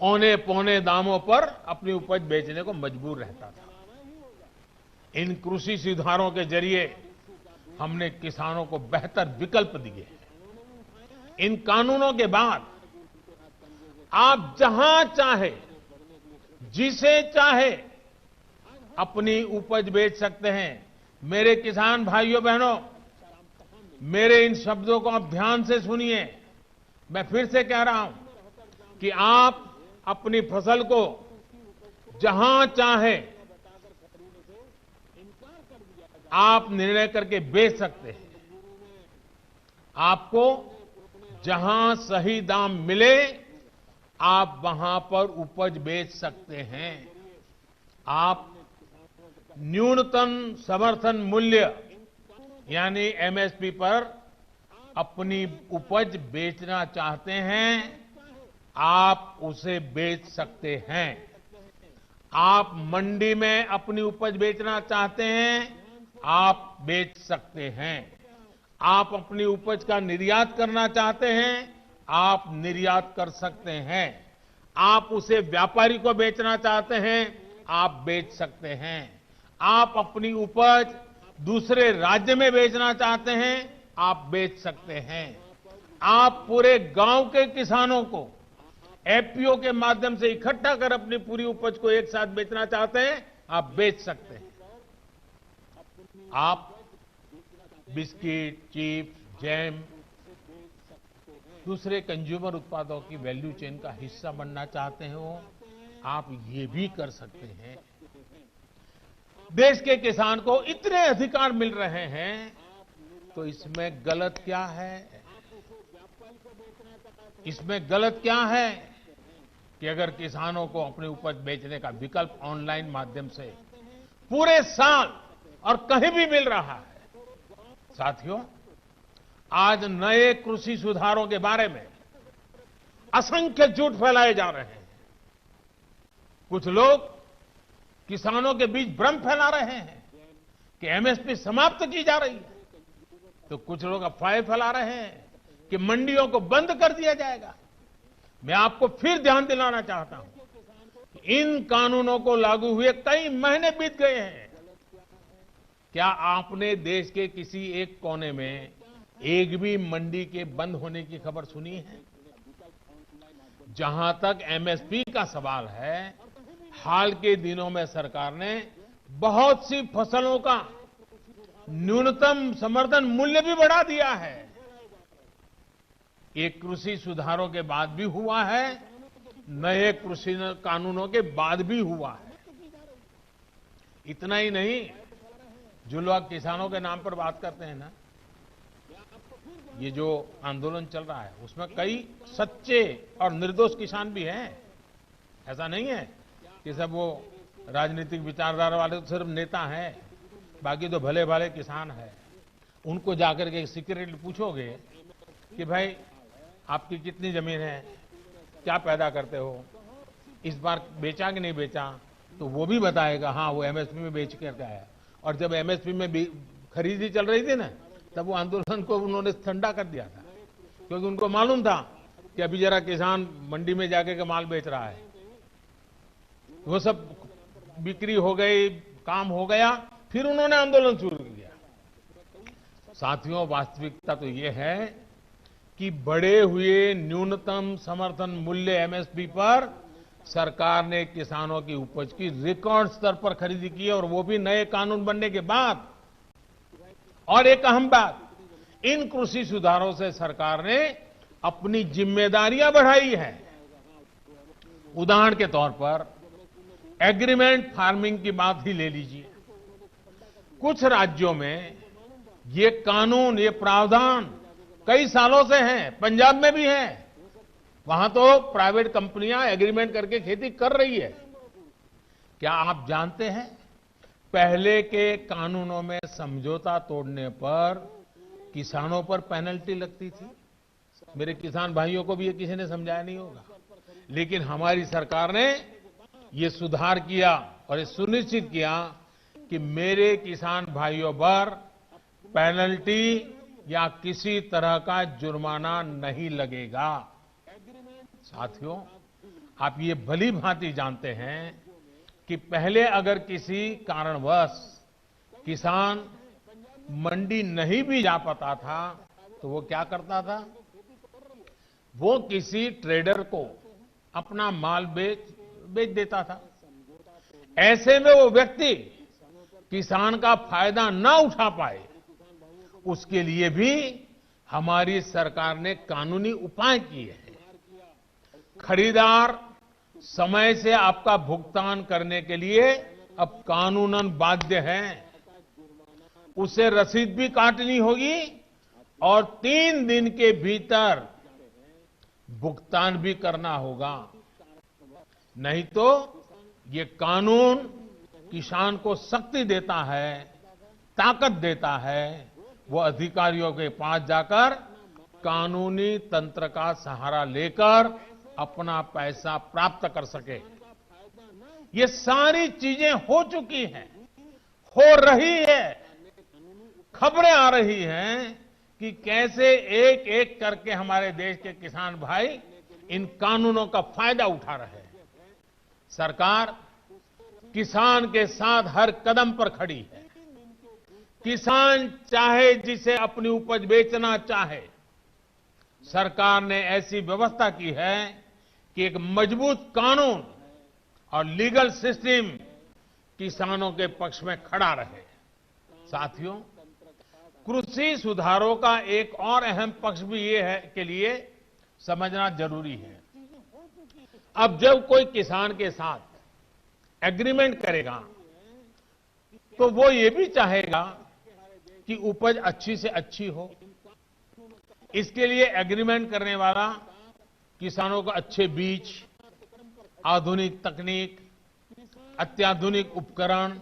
औने पौने दामों पर अपनी उपज बेचने को मजबूर रहता था। इन कृषि सुधारों के जरिए हमने किसानों को बेहतर विकल्प दिए हैं। इन कानूनों के बाद आप जहां चाहे जिसे चाहे अपनी उपज बेच सकते हैं। मेरे किसान भाइयों बहनों, मेरे इन शब्दों को आप ध्यान से सुनिए। मैं फिर से कह रहा हूं कि आप अपनी फसल को जहां चाहे आप निर्णय करके बेच सकते हैं। आपको जहां सही दाम मिले आप वहां पर उपज बेच सकते हैं। आप न्यूनतम समर्थन मूल्य यानी एमएसपी पर अपनी उपज बेचना चाहते हैं, आप उसे बेच सकते हैं। आप मंडी में अपनी उपज बेचना चाहते हैं, आप बेच सकते हैं। आप अपनी उपज का निर्यात करना चाहते हैं, आप निर्यात कर सकते हैं। आप उसे व्यापारी को बेचना चाहते हैं, आप बेच सकते हैं। आप अपनी उपज दूसरे राज्य में बेचना चाहते हैं, आप बेच सकते हैं। आप पूरे गांव के किसानों को एफपीओ के माध्यम से इकट्ठा कर अपनी पूरी उपज को एक साथ बेचना चाहते हैं, आप बेच सकते हैं। आप बिस्किट, चिप्स, जैम, दूसरे कंज्यूमर उत्पादों की वैल्यू चेन का हिस्सा बनना चाहते हो, आप ये भी कर सकते हैं। देश के किसान को इतने अधिकार मिल रहे हैं तो इसमें गलत क्या है? इसमें गलत क्या है कि अगर किसानों को अपनी उपज बेचने का विकल्प ऑनलाइन माध्यम से पूरे साल और कहीं भी मिल रहा है। साथियों, आज नए कृषि सुधारों के बारे में असंख्य झूठ फैलाए जा रहे हैं। कुछ लोग किसानों के बीच भ्रम फैला रहे हैं कि एमएसपी समाप्त की जा रही है, तो कुछ लोग अफवाहें फैला रहे हैं कि मंडियों को बंद कर दिया जाएगा। मैं आपको फिर ध्यान दिलाना चाहता हूं कि इन कानूनों को लागू हुए कई महीने बीत गए हैं। क्या आपने देश के किसी एक कोने में एक भी मंडी के बंद होने की खबर सुनी है? जहां तक एमएसपी का सवाल है, हाल के दिनों में सरकार ने बहुत सी फसलों का न्यूनतम समर्थन मूल्य भी बढ़ा दिया है। ये कृषि सुधारों के बाद भी हुआ है, नए कृषि कानूनों के बाद भी हुआ है। इतना ही नहीं, जो लोग किसानों के नाम पर बात करते हैं ना, ये जो आंदोलन चल रहा है उसमें कई सच्चे और निर्दोष किसान भी हैं। ऐसा नहीं है कि सब वो राजनीतिक विचारधारा वाले तो सिर्फ नेता हैं, बाकी तो भले भाले किसान हैं। उनको जाकर के सीक्रेटली पूछोगे कि भाई आपकी कितनी जमीन है, क्या पैदा करते हो, इस बार बेचा कि नहीं बेचा, तो वो भी बताएगा हाँ वो एमएसपी में बेच करके आया। और जब एमएसपी में खरीदी चल रही थी ना, तब वो आंदोलन को उन्होंने ठंडा कर दिया था, क्योंकि उनको मालूम था कि अभी जरा किसान मंडी में जाके के माल बेच रहा है। वो सब बिक्री हो गई, काम हो गया, फिर उन्होंने आंदोलन शुरू किया। साथियों, वास्तविकता तो ये है कि बढ़े हुए न्यूनतम समर्थन मूल्य एमएसपी पर सरकार ने किसानों की उपज की रिकॉर्ड स्तर पर खरीदी की है, और वो भी नए कानून बनने के बाद। और एक अहम बात, इन कृषि सुधारों से सरकार ने अपनी जिम्मेदारियां बढ़ाई है। उदाहरण के तौर पर एग्रीमेंट फार्मिंग की बात ही ले लीजिए। कुछ राज्यों में ये कानून, ये प्रावधान कई सालों से हैं, पंजाब में भी है। वहां तो प्राइवेट कंपनियां एग्रीमेंट करके खेती कर रही है। क्या आप जानते हैं पहले के कानूनों में समझौता तोड़ने पर किसानों पर पेनल्टी लगती थी? मेरे किसान भाइयों को भी ये किसी ने समझाया नहीं होगा, लेकिन हमारी सरकार ने ये सुधार किया और ये सुनिश्चित किया कि मेरे किसान भाइयों पर पेनल्टी या किसी तरह का जुर्माना नहीं लगेगा। साथियों, आप ये भली भांति जानते हैं कि पहले अगर किसी कारणवश किसान मंडी नहीं भी जा पाता था तो वो क्या करता था? वो किसी ट्रेडर को अपना माल बेच देता था। ऐसे में वो व्यक्ति किसान का फायदा ना उठा पाए, उसके लिए भी हमारी सरकार ने कानूनी उपाय किए हैं। खरीदार समय से आपका भुगतान करने के लिए अब कानूनन बाध्य है। उसे रसीद भी काटनी होगी और 3 दिन के भीतर भुगतान भी करना होगा, नहीं तो ये कानून किसान को शक्ति देता है, ताकत देता है, वो अधिकारियों के पास जाकर कानूनी तंत्र का सहारा लेकर अपना पैसा प्राप्त कर सके। ये सारी चीजें हो चुकी हैं, हो रही है। खबरें आ रही हैं कि कैसे एक एक करके हमारे देश के किसान भाई इन कानूनों का फायदा उठा रहे हैं। सरकार किसान के साथ हर कदम पर खड़ी है। किसान चाहे जिसे अपनी उपज बेचना चाहे, सरकार ने ऐसी व्यवस्था की है कि एक मजबूत कानून और लीगल सिस्टम किसानों के पक्ष में खड़ा रहे। साथियों, कृषि सुधारों का एक और अहम पक्ष भी ये है के लिए समझना जरूरी है। अब जब कोई किसान के साथ एग्रीमेंट करेगा तो वो ये भी चाहेगा कि उपज अच्छी से अच्छी हो। इसके लिए एग्रीमेंट करने वाला किसानों को अच्छे बीज, आधुनिक तकनीक, अत्याधुनिक उपकरण,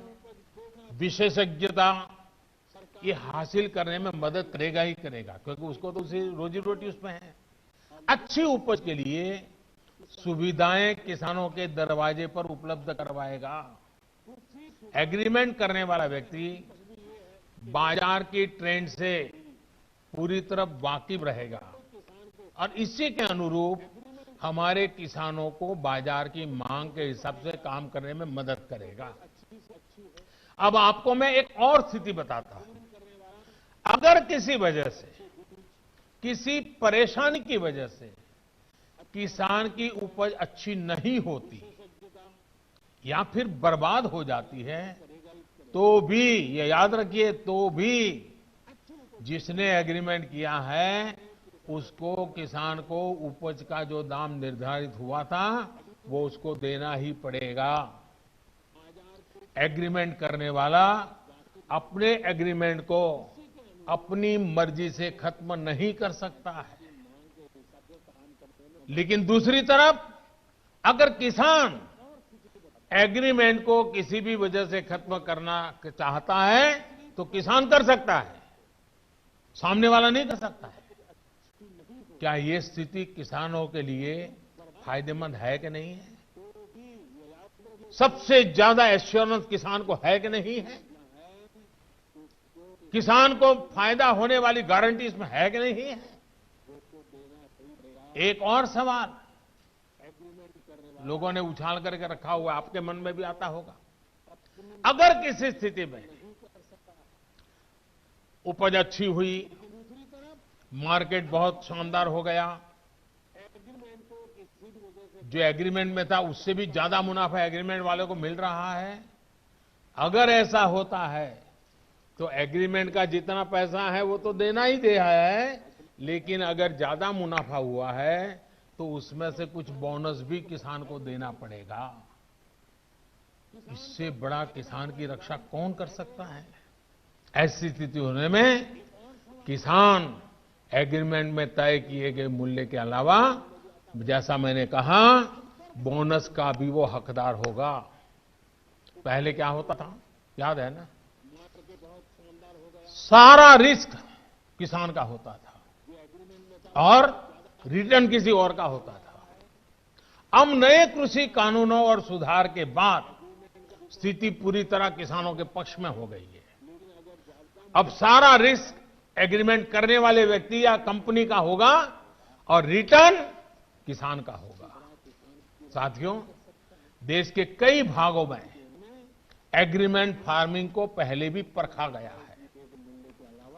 विशेषज्ञता ये हासिल करने में मदद करेगा ही करेगा, क्योंकि उसको तो उसी रोजी रोटी उसमें है। अच्छी उपज के लिए सुविधाएं किसानों के दरवाजे पर उपलब्ध करवाएगा। एग्रीमेंट करने वाला व्यक्ति बाजार की ट्रेंड से पूरी तरह वाकिफ रहेगा और इसी के अनुरूप हमारे किसानों को बाजार की मांग के हिसाब से काम करने में मदद करेगा। अब आपको मैं एक और स्थिति बताता हूं। अगर किसी वजह से, किसी परेशानी की वजह से किसान की उपज अच्छी नहीं होती या फिर बर्बाद हो जाती है, तो भी ये याद रखिए, तो भी जिसने एग्रीमेंट किया है उसको, किसान को उपज का जो दाम निर्धारित हुआ था वो उसको देना ही पड़ेगा। एग्रीमेंट करने वाला अपने एग्रीमेंट को अपनी मर्जी से खत्म नहीं कर सकता है। लेकिन दूसरी तरफ अगर किसान एग्रीमेंट को किसी भी वजह से खत्म करना चाहता है तो किसान कर सकता है, सामने वाला नहीं कर सकता है। क्या ये स्थिति किसानों के लिए फायदेमंद है कि नहीं है? सबसे ज्यादा एश्योरेंस किसान को है कि नहीं है? किसान को फायदा होने वाली गारंटी इसमें है कि नहीं है? एक और सवाल लोगों ने उछाल करके रखा हुआ, आपके मन में भी आता होगा। अगर किसी स्थिति में उपज अच्छी हुई, मार्केट बहुत शानदार हो गया, जो एग्रीमेंट में था उससे भी ज्यादा मुनाफा एग्रीमेंट वाले को मिल रहा है, अगर ऐसा होता है तो एग्रीमेंट का जितना पैसा है वो तो देना ही दे है, लेकिन अगर ज्यादा मुनाफा हुआ है तो उसमें से कुछ बोनस भी किसान को देना पड़ेगा। इससे बड़ा किसान की रक्षा कौन कर सकता है? ऐसी स्थिति होने में किसान एग्रीमेंट में तय किए गए मूल्य के अलावा, जैसा मैंने कहा, बोनस का भी वो हकदार होगा। पहले क्या होता था, याद है ना? सारा रिस्क किसान का होता था और रिटर्न किसी और का होता था। अब नए कृषि कानूनों और सुधार के बाद स्थिति पूरी तरह किसानों के पक्ष में हो गई है। अब सारा रिस्क एग्रीमेंट करने वाले व्यक्ति या कंपनी का होगा और रिटर्न किसान का होगा। साथियों, देश के कई भागों में एग्रीमेंट फार्मिंग को पहले भी परखा गया है,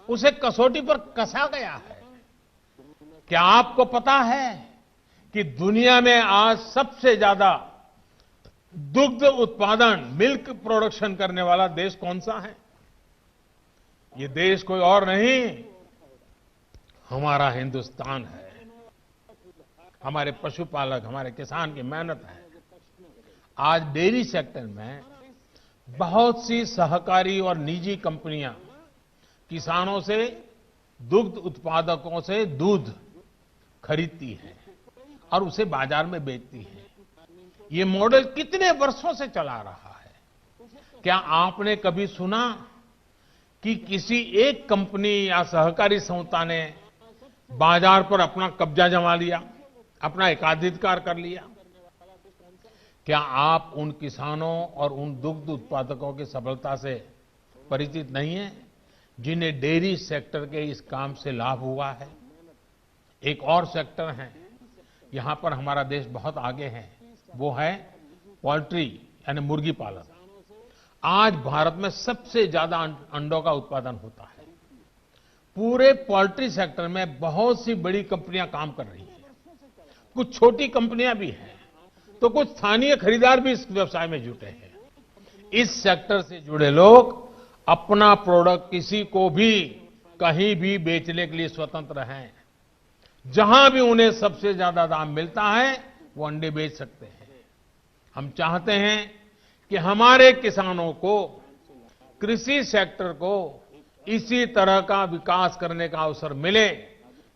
उसे कसौटी पर कसा गया है। क्या आपको पता है कि दुनिया में आज सबसे ज्यादा दुग्ध उत्पादन, मिल्क प्रोडक्शन करने वाला देश कौन सा है? ये देश कोई और नहीं, हमारा हिंदुस्तान है। हमारे पशुपालक, हमारे किसान की मेहनत है। आज डेयरी सेक्टर में बहुत सी सहकारी और निजी कंपनियां किसानों से, दुग्ध उत्पादकों से दूध खरीदती हैं और उसे बाजार में बेचती हैं। ये मॉडल कितने वर्षों से चला रहा है। क्या आपने कभी सुना कि किसी एक कंपनी या सहकारी संस्था ने बाजार पर अपना कब्जा जमा लिया, अपना एकाधिकार कर लिया? क्या आप उन किसानों और उन दुग्ध उत्पादकों की सफलता से परिचित नहीं हैं जिन्हें डेयरी सेक्टर के इस काम से लाभ हुआ है? एक और सेक्टर है, यहां पर हमारा देश बहुत आगे है, वो है पोल्ट्री यानी मुर्गी पालन। आज भारत में सबसे ज्यादा अंडों का उत्पादन होता है। पूरे पोल्ट्री सेक्टर में बहुत सी बड़ी कंपनियां काम कर रही हैं, कुछ छोटी कंपनियां भी हैं, तो कुछ स्थानीय खरीदार भी इस व्यवसाय में जुटे हैं। इस सेक्टर से जुड़े लोग अपना प्रोडक्ट किसी को भी कहीं भी बेचने के लिए स्वतंत्र हैं। जहां भी उन्हें सबसे ज्यादा दाम मिलता है वो अंडे बेच सकते हैं। हम चाहते हैं कि हमारे किसानों को, कृषि सेक्टर को इसी तरह का विकास करने का अवसर मिले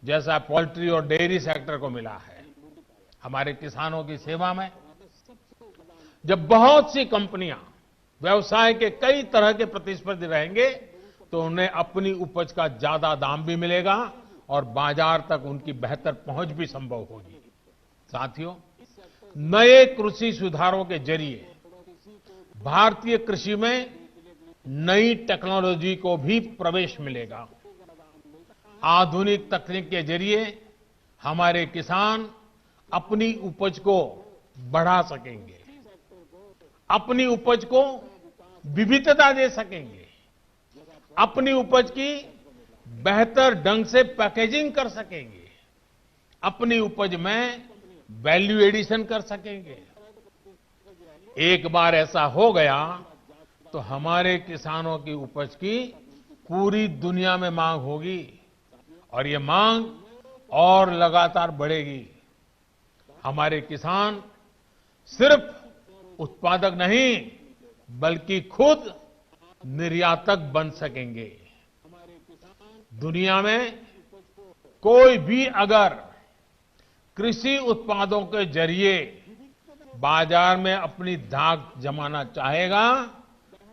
जैसा पोल्ट्री और डेयरी सेक्टर को मिला है। हमारे किसानों की सेवा में जब बहुत सी कंपनियां व्यवसाय के कई तरह के प्रतिस्पर्धी रहेंगे तो उन्हें अपनी उपज का ज्यादा दाम भी मिलेगा और बाजार तक उनकी बेहतर पहुंच भी संभव होगी। साथियों, नए कृषि सुधारों के जरिए भारतीय कृषि में नई टेक्नोलॉजी को भी प्रवेश मिलेगा। आधुनिक तकनीक के जरिए हमारे किसान अपनी उपज को बढ़ा सकेंगे, अपनी उपज को विविधता दे सकेंगे, अपनी उपज की बेहतर ढंग से पैकेजिंग कर सकेंगे, अपनी उपज में वैल्यू एडिशन कर सकेंगे। एक बार ऐसा हो गया तो हमारे किसानों की उपज की पूरी दुनिया में मांग होगी और ये मांग और लगातार बढ़ेगी। हमारे किसान सिर्फ उत्पादक नहीं बल्कि खुद निर्यातक बन सकेंगे। दुनिया में कोई भी अगर कृषि उत्पादों के जरिए बाजार में अपनी धाक जमाना चाहेगा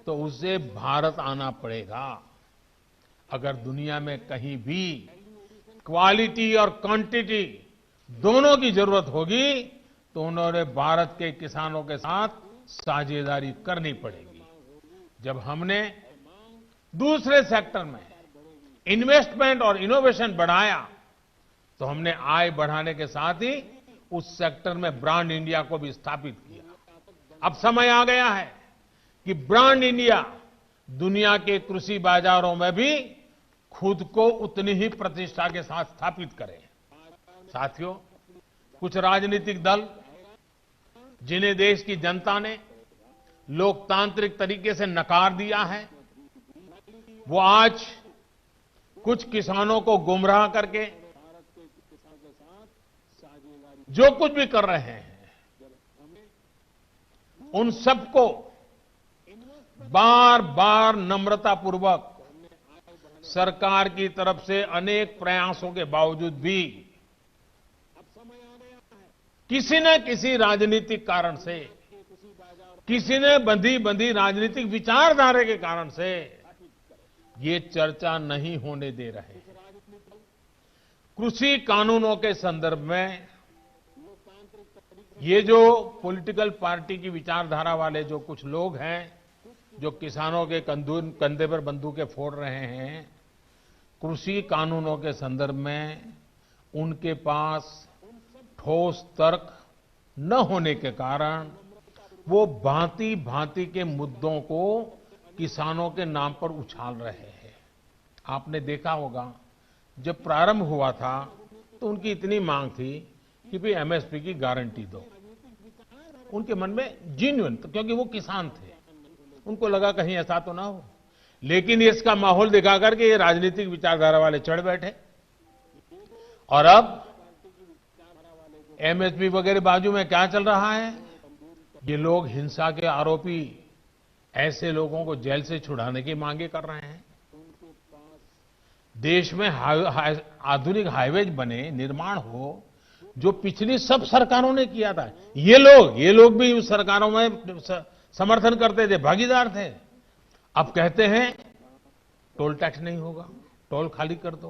तो उसे भारत आना पड़ेगा। अगर दुनिया में कहीं भी क्वालिटी और क्वांटिटी दोनों की जरूरत होगी तो उन्होंने भारत के किसानों के साथ साझेदारी करनी पड़ेगी। जब हमने दूसरे सेक्टर में इन्वेस्टमेंट और इनोवेशन बढ़ाया तो हमने आय बढ़ाने के साथ ही उस सेक्टर में ब्रांड इंडिया को भी स्थापित किया। अब समय आ गया है कि ब्रांड इंडिया दुनिया के कृषि बाजारों में भी खुद को उतनी ही प्रतिष्ठा के साथ स्थापित करे। साथियों, कुछ राजनीतिक दल जिन्हें देश की जनता ने लोकतांत्रिक तरीके से नकार दिया है, वो आज कुछ किसानों को गुमराह करके जो कुछ भी कर रहे हैं, उन सबको बार बार नम्रतापूर्वक सरकार की तरफ से अनेक प्रयासों के बावजूद भी किसी न किसी राजनीतिक कारण से किसी ने बंधी बंधी राजनीतिक विचारधारा के कारण से ये चर्चा नहीं होने दे रहे। कृषि कानूनों के संदर्भ में ये जो पॉलिटिकल पार्टी की विचारधारा वाले जो कुछ लोग हैं, जो किसानों के कंधे पर बंदूकें फोड़ रहे हैं, कृषि कानूनों के संदर्भ में उनके पास ठोस तर्क न होने के कारण वो भांति भांति के मुद्दों को किसानों के नाम पर उछाल रहे हैं। आपने देखा होगा जब प्रारंभ हुआ था तो उनकी इतनी मांग थी कि भाई एमएसपी की गारंटी दो। उनके मन में जेन्युइन, क्योंकि वो किसान थे, उनको लगा कहीं ऐसा तो ना हो। लेकिन इसका माहौल दिखा करके ये राजनीतिक विचारधारा वाले चढ़ बैठे और अब एमएसपी वगैरह बाजू में क्या चल रहा है, ये लोग हिंसा के आरोपी ऐसे लोगों को जेल से छुड़ाने की मांगे कर रहे हैं। देश में आधुनिक हाईवेज बने, निर्माण हो, जो पिछली सब सरकारों ने किया था। ये लोग भी उस सरकारों में समर्थन करते थे, भागीदार थे। अब कहते हैं टोल टैक्स नहीं होगा, टोल खाली कर दो।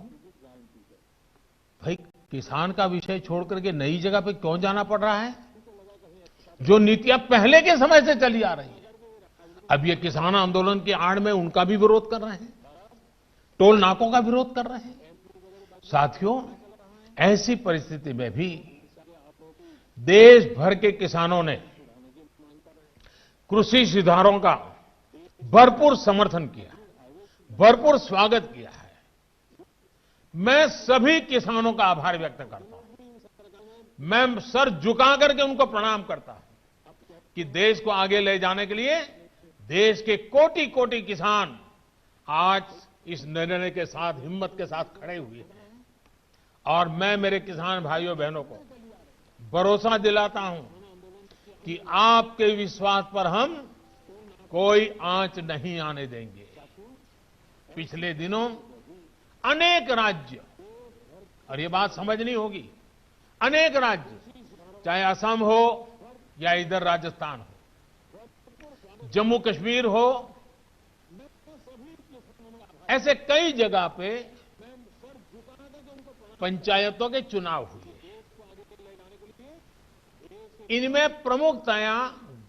भाई किसान का विषय छोड़ करके नई जगह पे क्यों जाना पड़ रहा है? जो नीतियां पहले के समय से चली आ रही है, अब ये किसान आंदोलन की आड़ में उनका भी विरोध कर रहे हैं, टोल नाकों का विरोध कर रहे हैं। साथियों, ऐसी परिस्थिति में भी देश भर के किसानों ने कृषि सुधारों का भरपूर समर्थन किया, भरपूर स्वागत किया है। मैं सभी किसानों का आभार व्यक्त करता हूं। मैं सर झुका करके उनको प्रणाम करता हूं कि देश को आगे ले जाने के लिए देश के कोटि कोटि किसान आज इस निर्णय के साथ, हिम्मत के साथ खड़े हुए हैं। और मैं मेरे किसान भाइयों बहनों को भरोसा दिलाता हूं कि आपके विश्वास पर हम कोई आंच नहीं आने देंगे। पिछले दिनों अनेक राज्य, और ये बात समझनी होगी, अनेक राज्य, चाहे असम हो या इधर राजस्थान हो, जम्मू कश्मीर हो, ऐसे कई जगह पे पंचायतों के चुनाव हुए। इनमें प्रमुखतया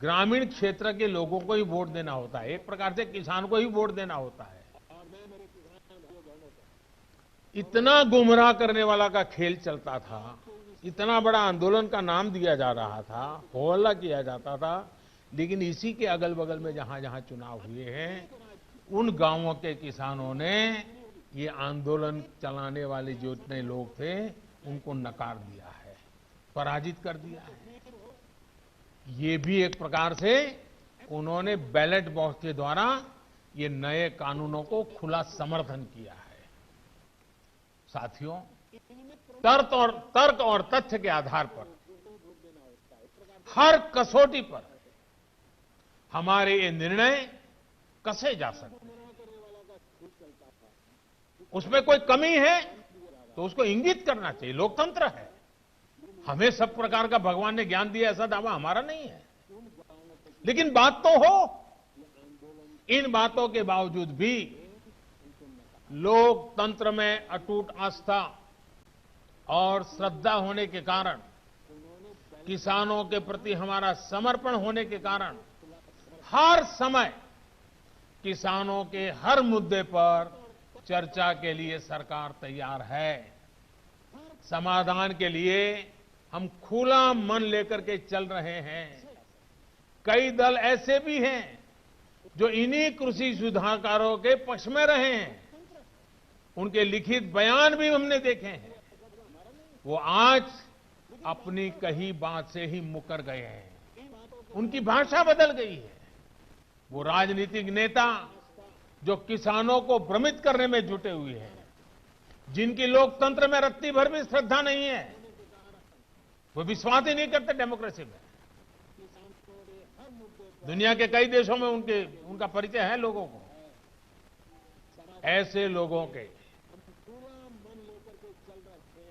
ग्रामीण क्षेत्र के लोगों को ही वोट देना होता है, एक प्रकार से किसान को ही वोट देना होता है। इतना गुमराह करने वाला का खेल चलता था, इतना बड़ा आंदोलन का नाम दिया जा रहा था, होहल्ला किया जाता था, लेकिन इसी के अगल बगल में जहां जहां चुनाव हुए हैं, उन गांवों के किसानों ने ये आंदोलन चलाने वाले जो इतने लोग थे उनको नकार दिया है, पराजित कर दिया है। ये भी एक प्रकार से उन्होंने बैलेट बॉक्स के द्वारा ये नए कानूनों को खुला समर्थन किया है। साथियों, तर्क और तथ्य के आधार पर हर कसौटी पर हमारे ये निर्णय कसे जा सकते हैं। उसमें कोई कमी है तो उसको इंगित करना चाहिए, लोकतंत्र है। हमें सब प्रकार का भगवान ने ज्ञान दिया ऐसा दावा हमारा नहीं है, लेकिन बात तो हो। इन बातों के बावजूद भी लोकतंत्र में अटूट आस्था और श्रद्धा होने के कारण, किसानों के प्रति हमारा समर्पण होने के कारण हर समय किसानों के हर मुद्दे पर चर्चा के लिए सरकार तैयार है। समाधान के लिए हम खुला मन लेकर के चल रहे हैं। कई दल ऐसे भी हैं जो इन्हीं कृषि सुधारकारों के पक्ष में रहे हैं। उनके लिखित बयान भी हमने देखे हैं। वो आज अपनी कही बात से ही मुकर गए हैं, उनकी भाषा बदल गई है। वो राजनीतिक नेता जो किसानों को भ्रमित करने में जुटे हुए हैं, जिनकी लोकतंत्र में रत्ती भर भी श्रद्धा नहीं है, वो विश्वास ही नहीं करते डेमोक्रेसी में। दुनिया के कई देशों में उनका परिचय है लोगों को। ऐसे लोगों के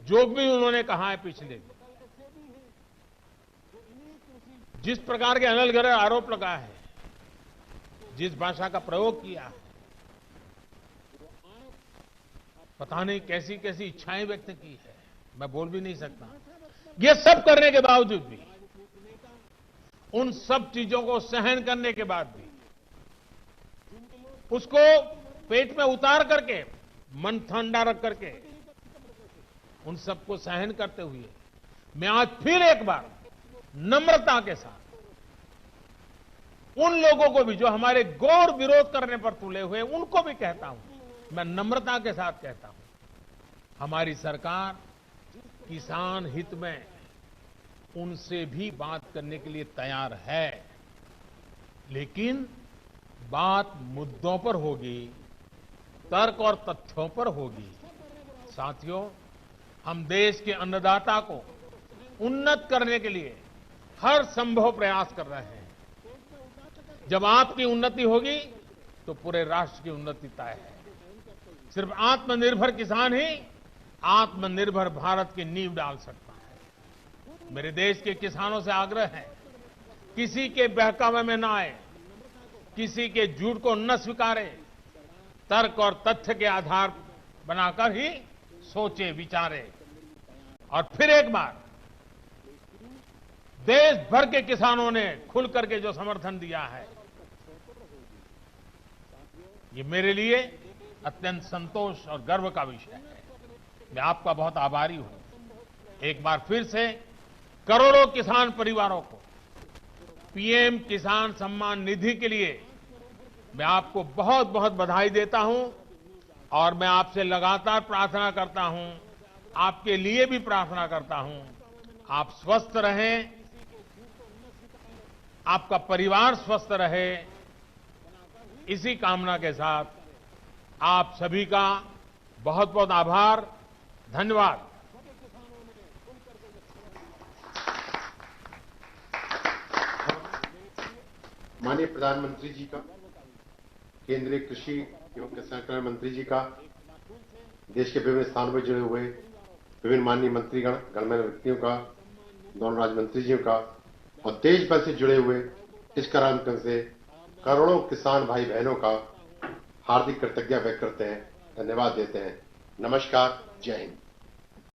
जो भी उन्होंने कहा है पिछले दिन, जिस प्रकार के अनलगढ़ आरोप लगाए हैं, जिस भाषा का प्रयोग किया है, पता नहीं कैसी कैसी इच्छाएं व्यक्त की है, मैं बोल भी नहीं सकता। ये सब करने के बावजूद भी, उन सब चीजों को सहन करने के बाद भी, उसको पेट में उतार करके, मन ठंडा रख करके, उन सबको सहन करते हुए मैं आज फिर एक बार नम्रता के साथ उन लोगों को भी जो हमारे घोर विरोध करने पर तुले हुए, उनको भी कहता हूं, मैं नम्रता के साथ कहता हूं, हमारी सरकार किसान हित में उनसे भी बात करने के लिए तैयार है, लेकिन बात मुद्दों पर होगी, तर्क और तथ्यों पर होगी। साथियों, हम देश के अन्नदाता को उन्नत करने के लिए हर संभव प्रयास कर रहे हैं। जब आपकी उन्नति होगी तो पूरे राष्ट्र की उन्नति तय है। सिर्फ आत्मनिर्भर किसान ही आत्मनिर्भर भारत की नींव डाल सकता है। मेरे देश के किसानों से आग्रह है, किसी के बहकावे में ना आए, किसी के झूठ को न स्वीकारे, तर्क और तथ्य के आधार बनाकर ही सोचे विचारे। और फिर एक बार देश भर के किसानों ने खुल करके जो समर्थन दिया है, ये मेरे लिए अत्यंत संतोष और गर्व का विषय है। मैं आपका बहुत आभारी हूं। एक बार फिर से करोड़ों किसान परिवारों को पीएम किसान सम्मान निधि के लिए मैं आपको बहुत बहुत बधाई देता हूं और मैं आपसे लगातार प्रार्थना करता हूं, आपके लिए भी प्रार्थना करता हूं, आप स्वस्थ रहें, आपका परिवार स्वस्थ रहे, इसी कामना के साथ आप सभी का बहुत बहुत आभार, धन्यवाद। माननीय प्रधानमंत्री जी का, केंद्रीय कृषि एवं किसान कल्याण मंत्री जी का, देश के विभिन्न स्थानों में जुड़े हुए विभिन्न माननीय मंत्रीगण, गणमान्य व्यक्तियों का, दोनों राज्य मंत्री जियों का और देश भर से जुड़े हुए इस कार्यक्रम से करोड़ों किसान भाई बहनों का हार्दिक कृतज्ञता व्यक्त करते हैं, धन्यवाद देते हैं। नमस्कार, जय हिंद।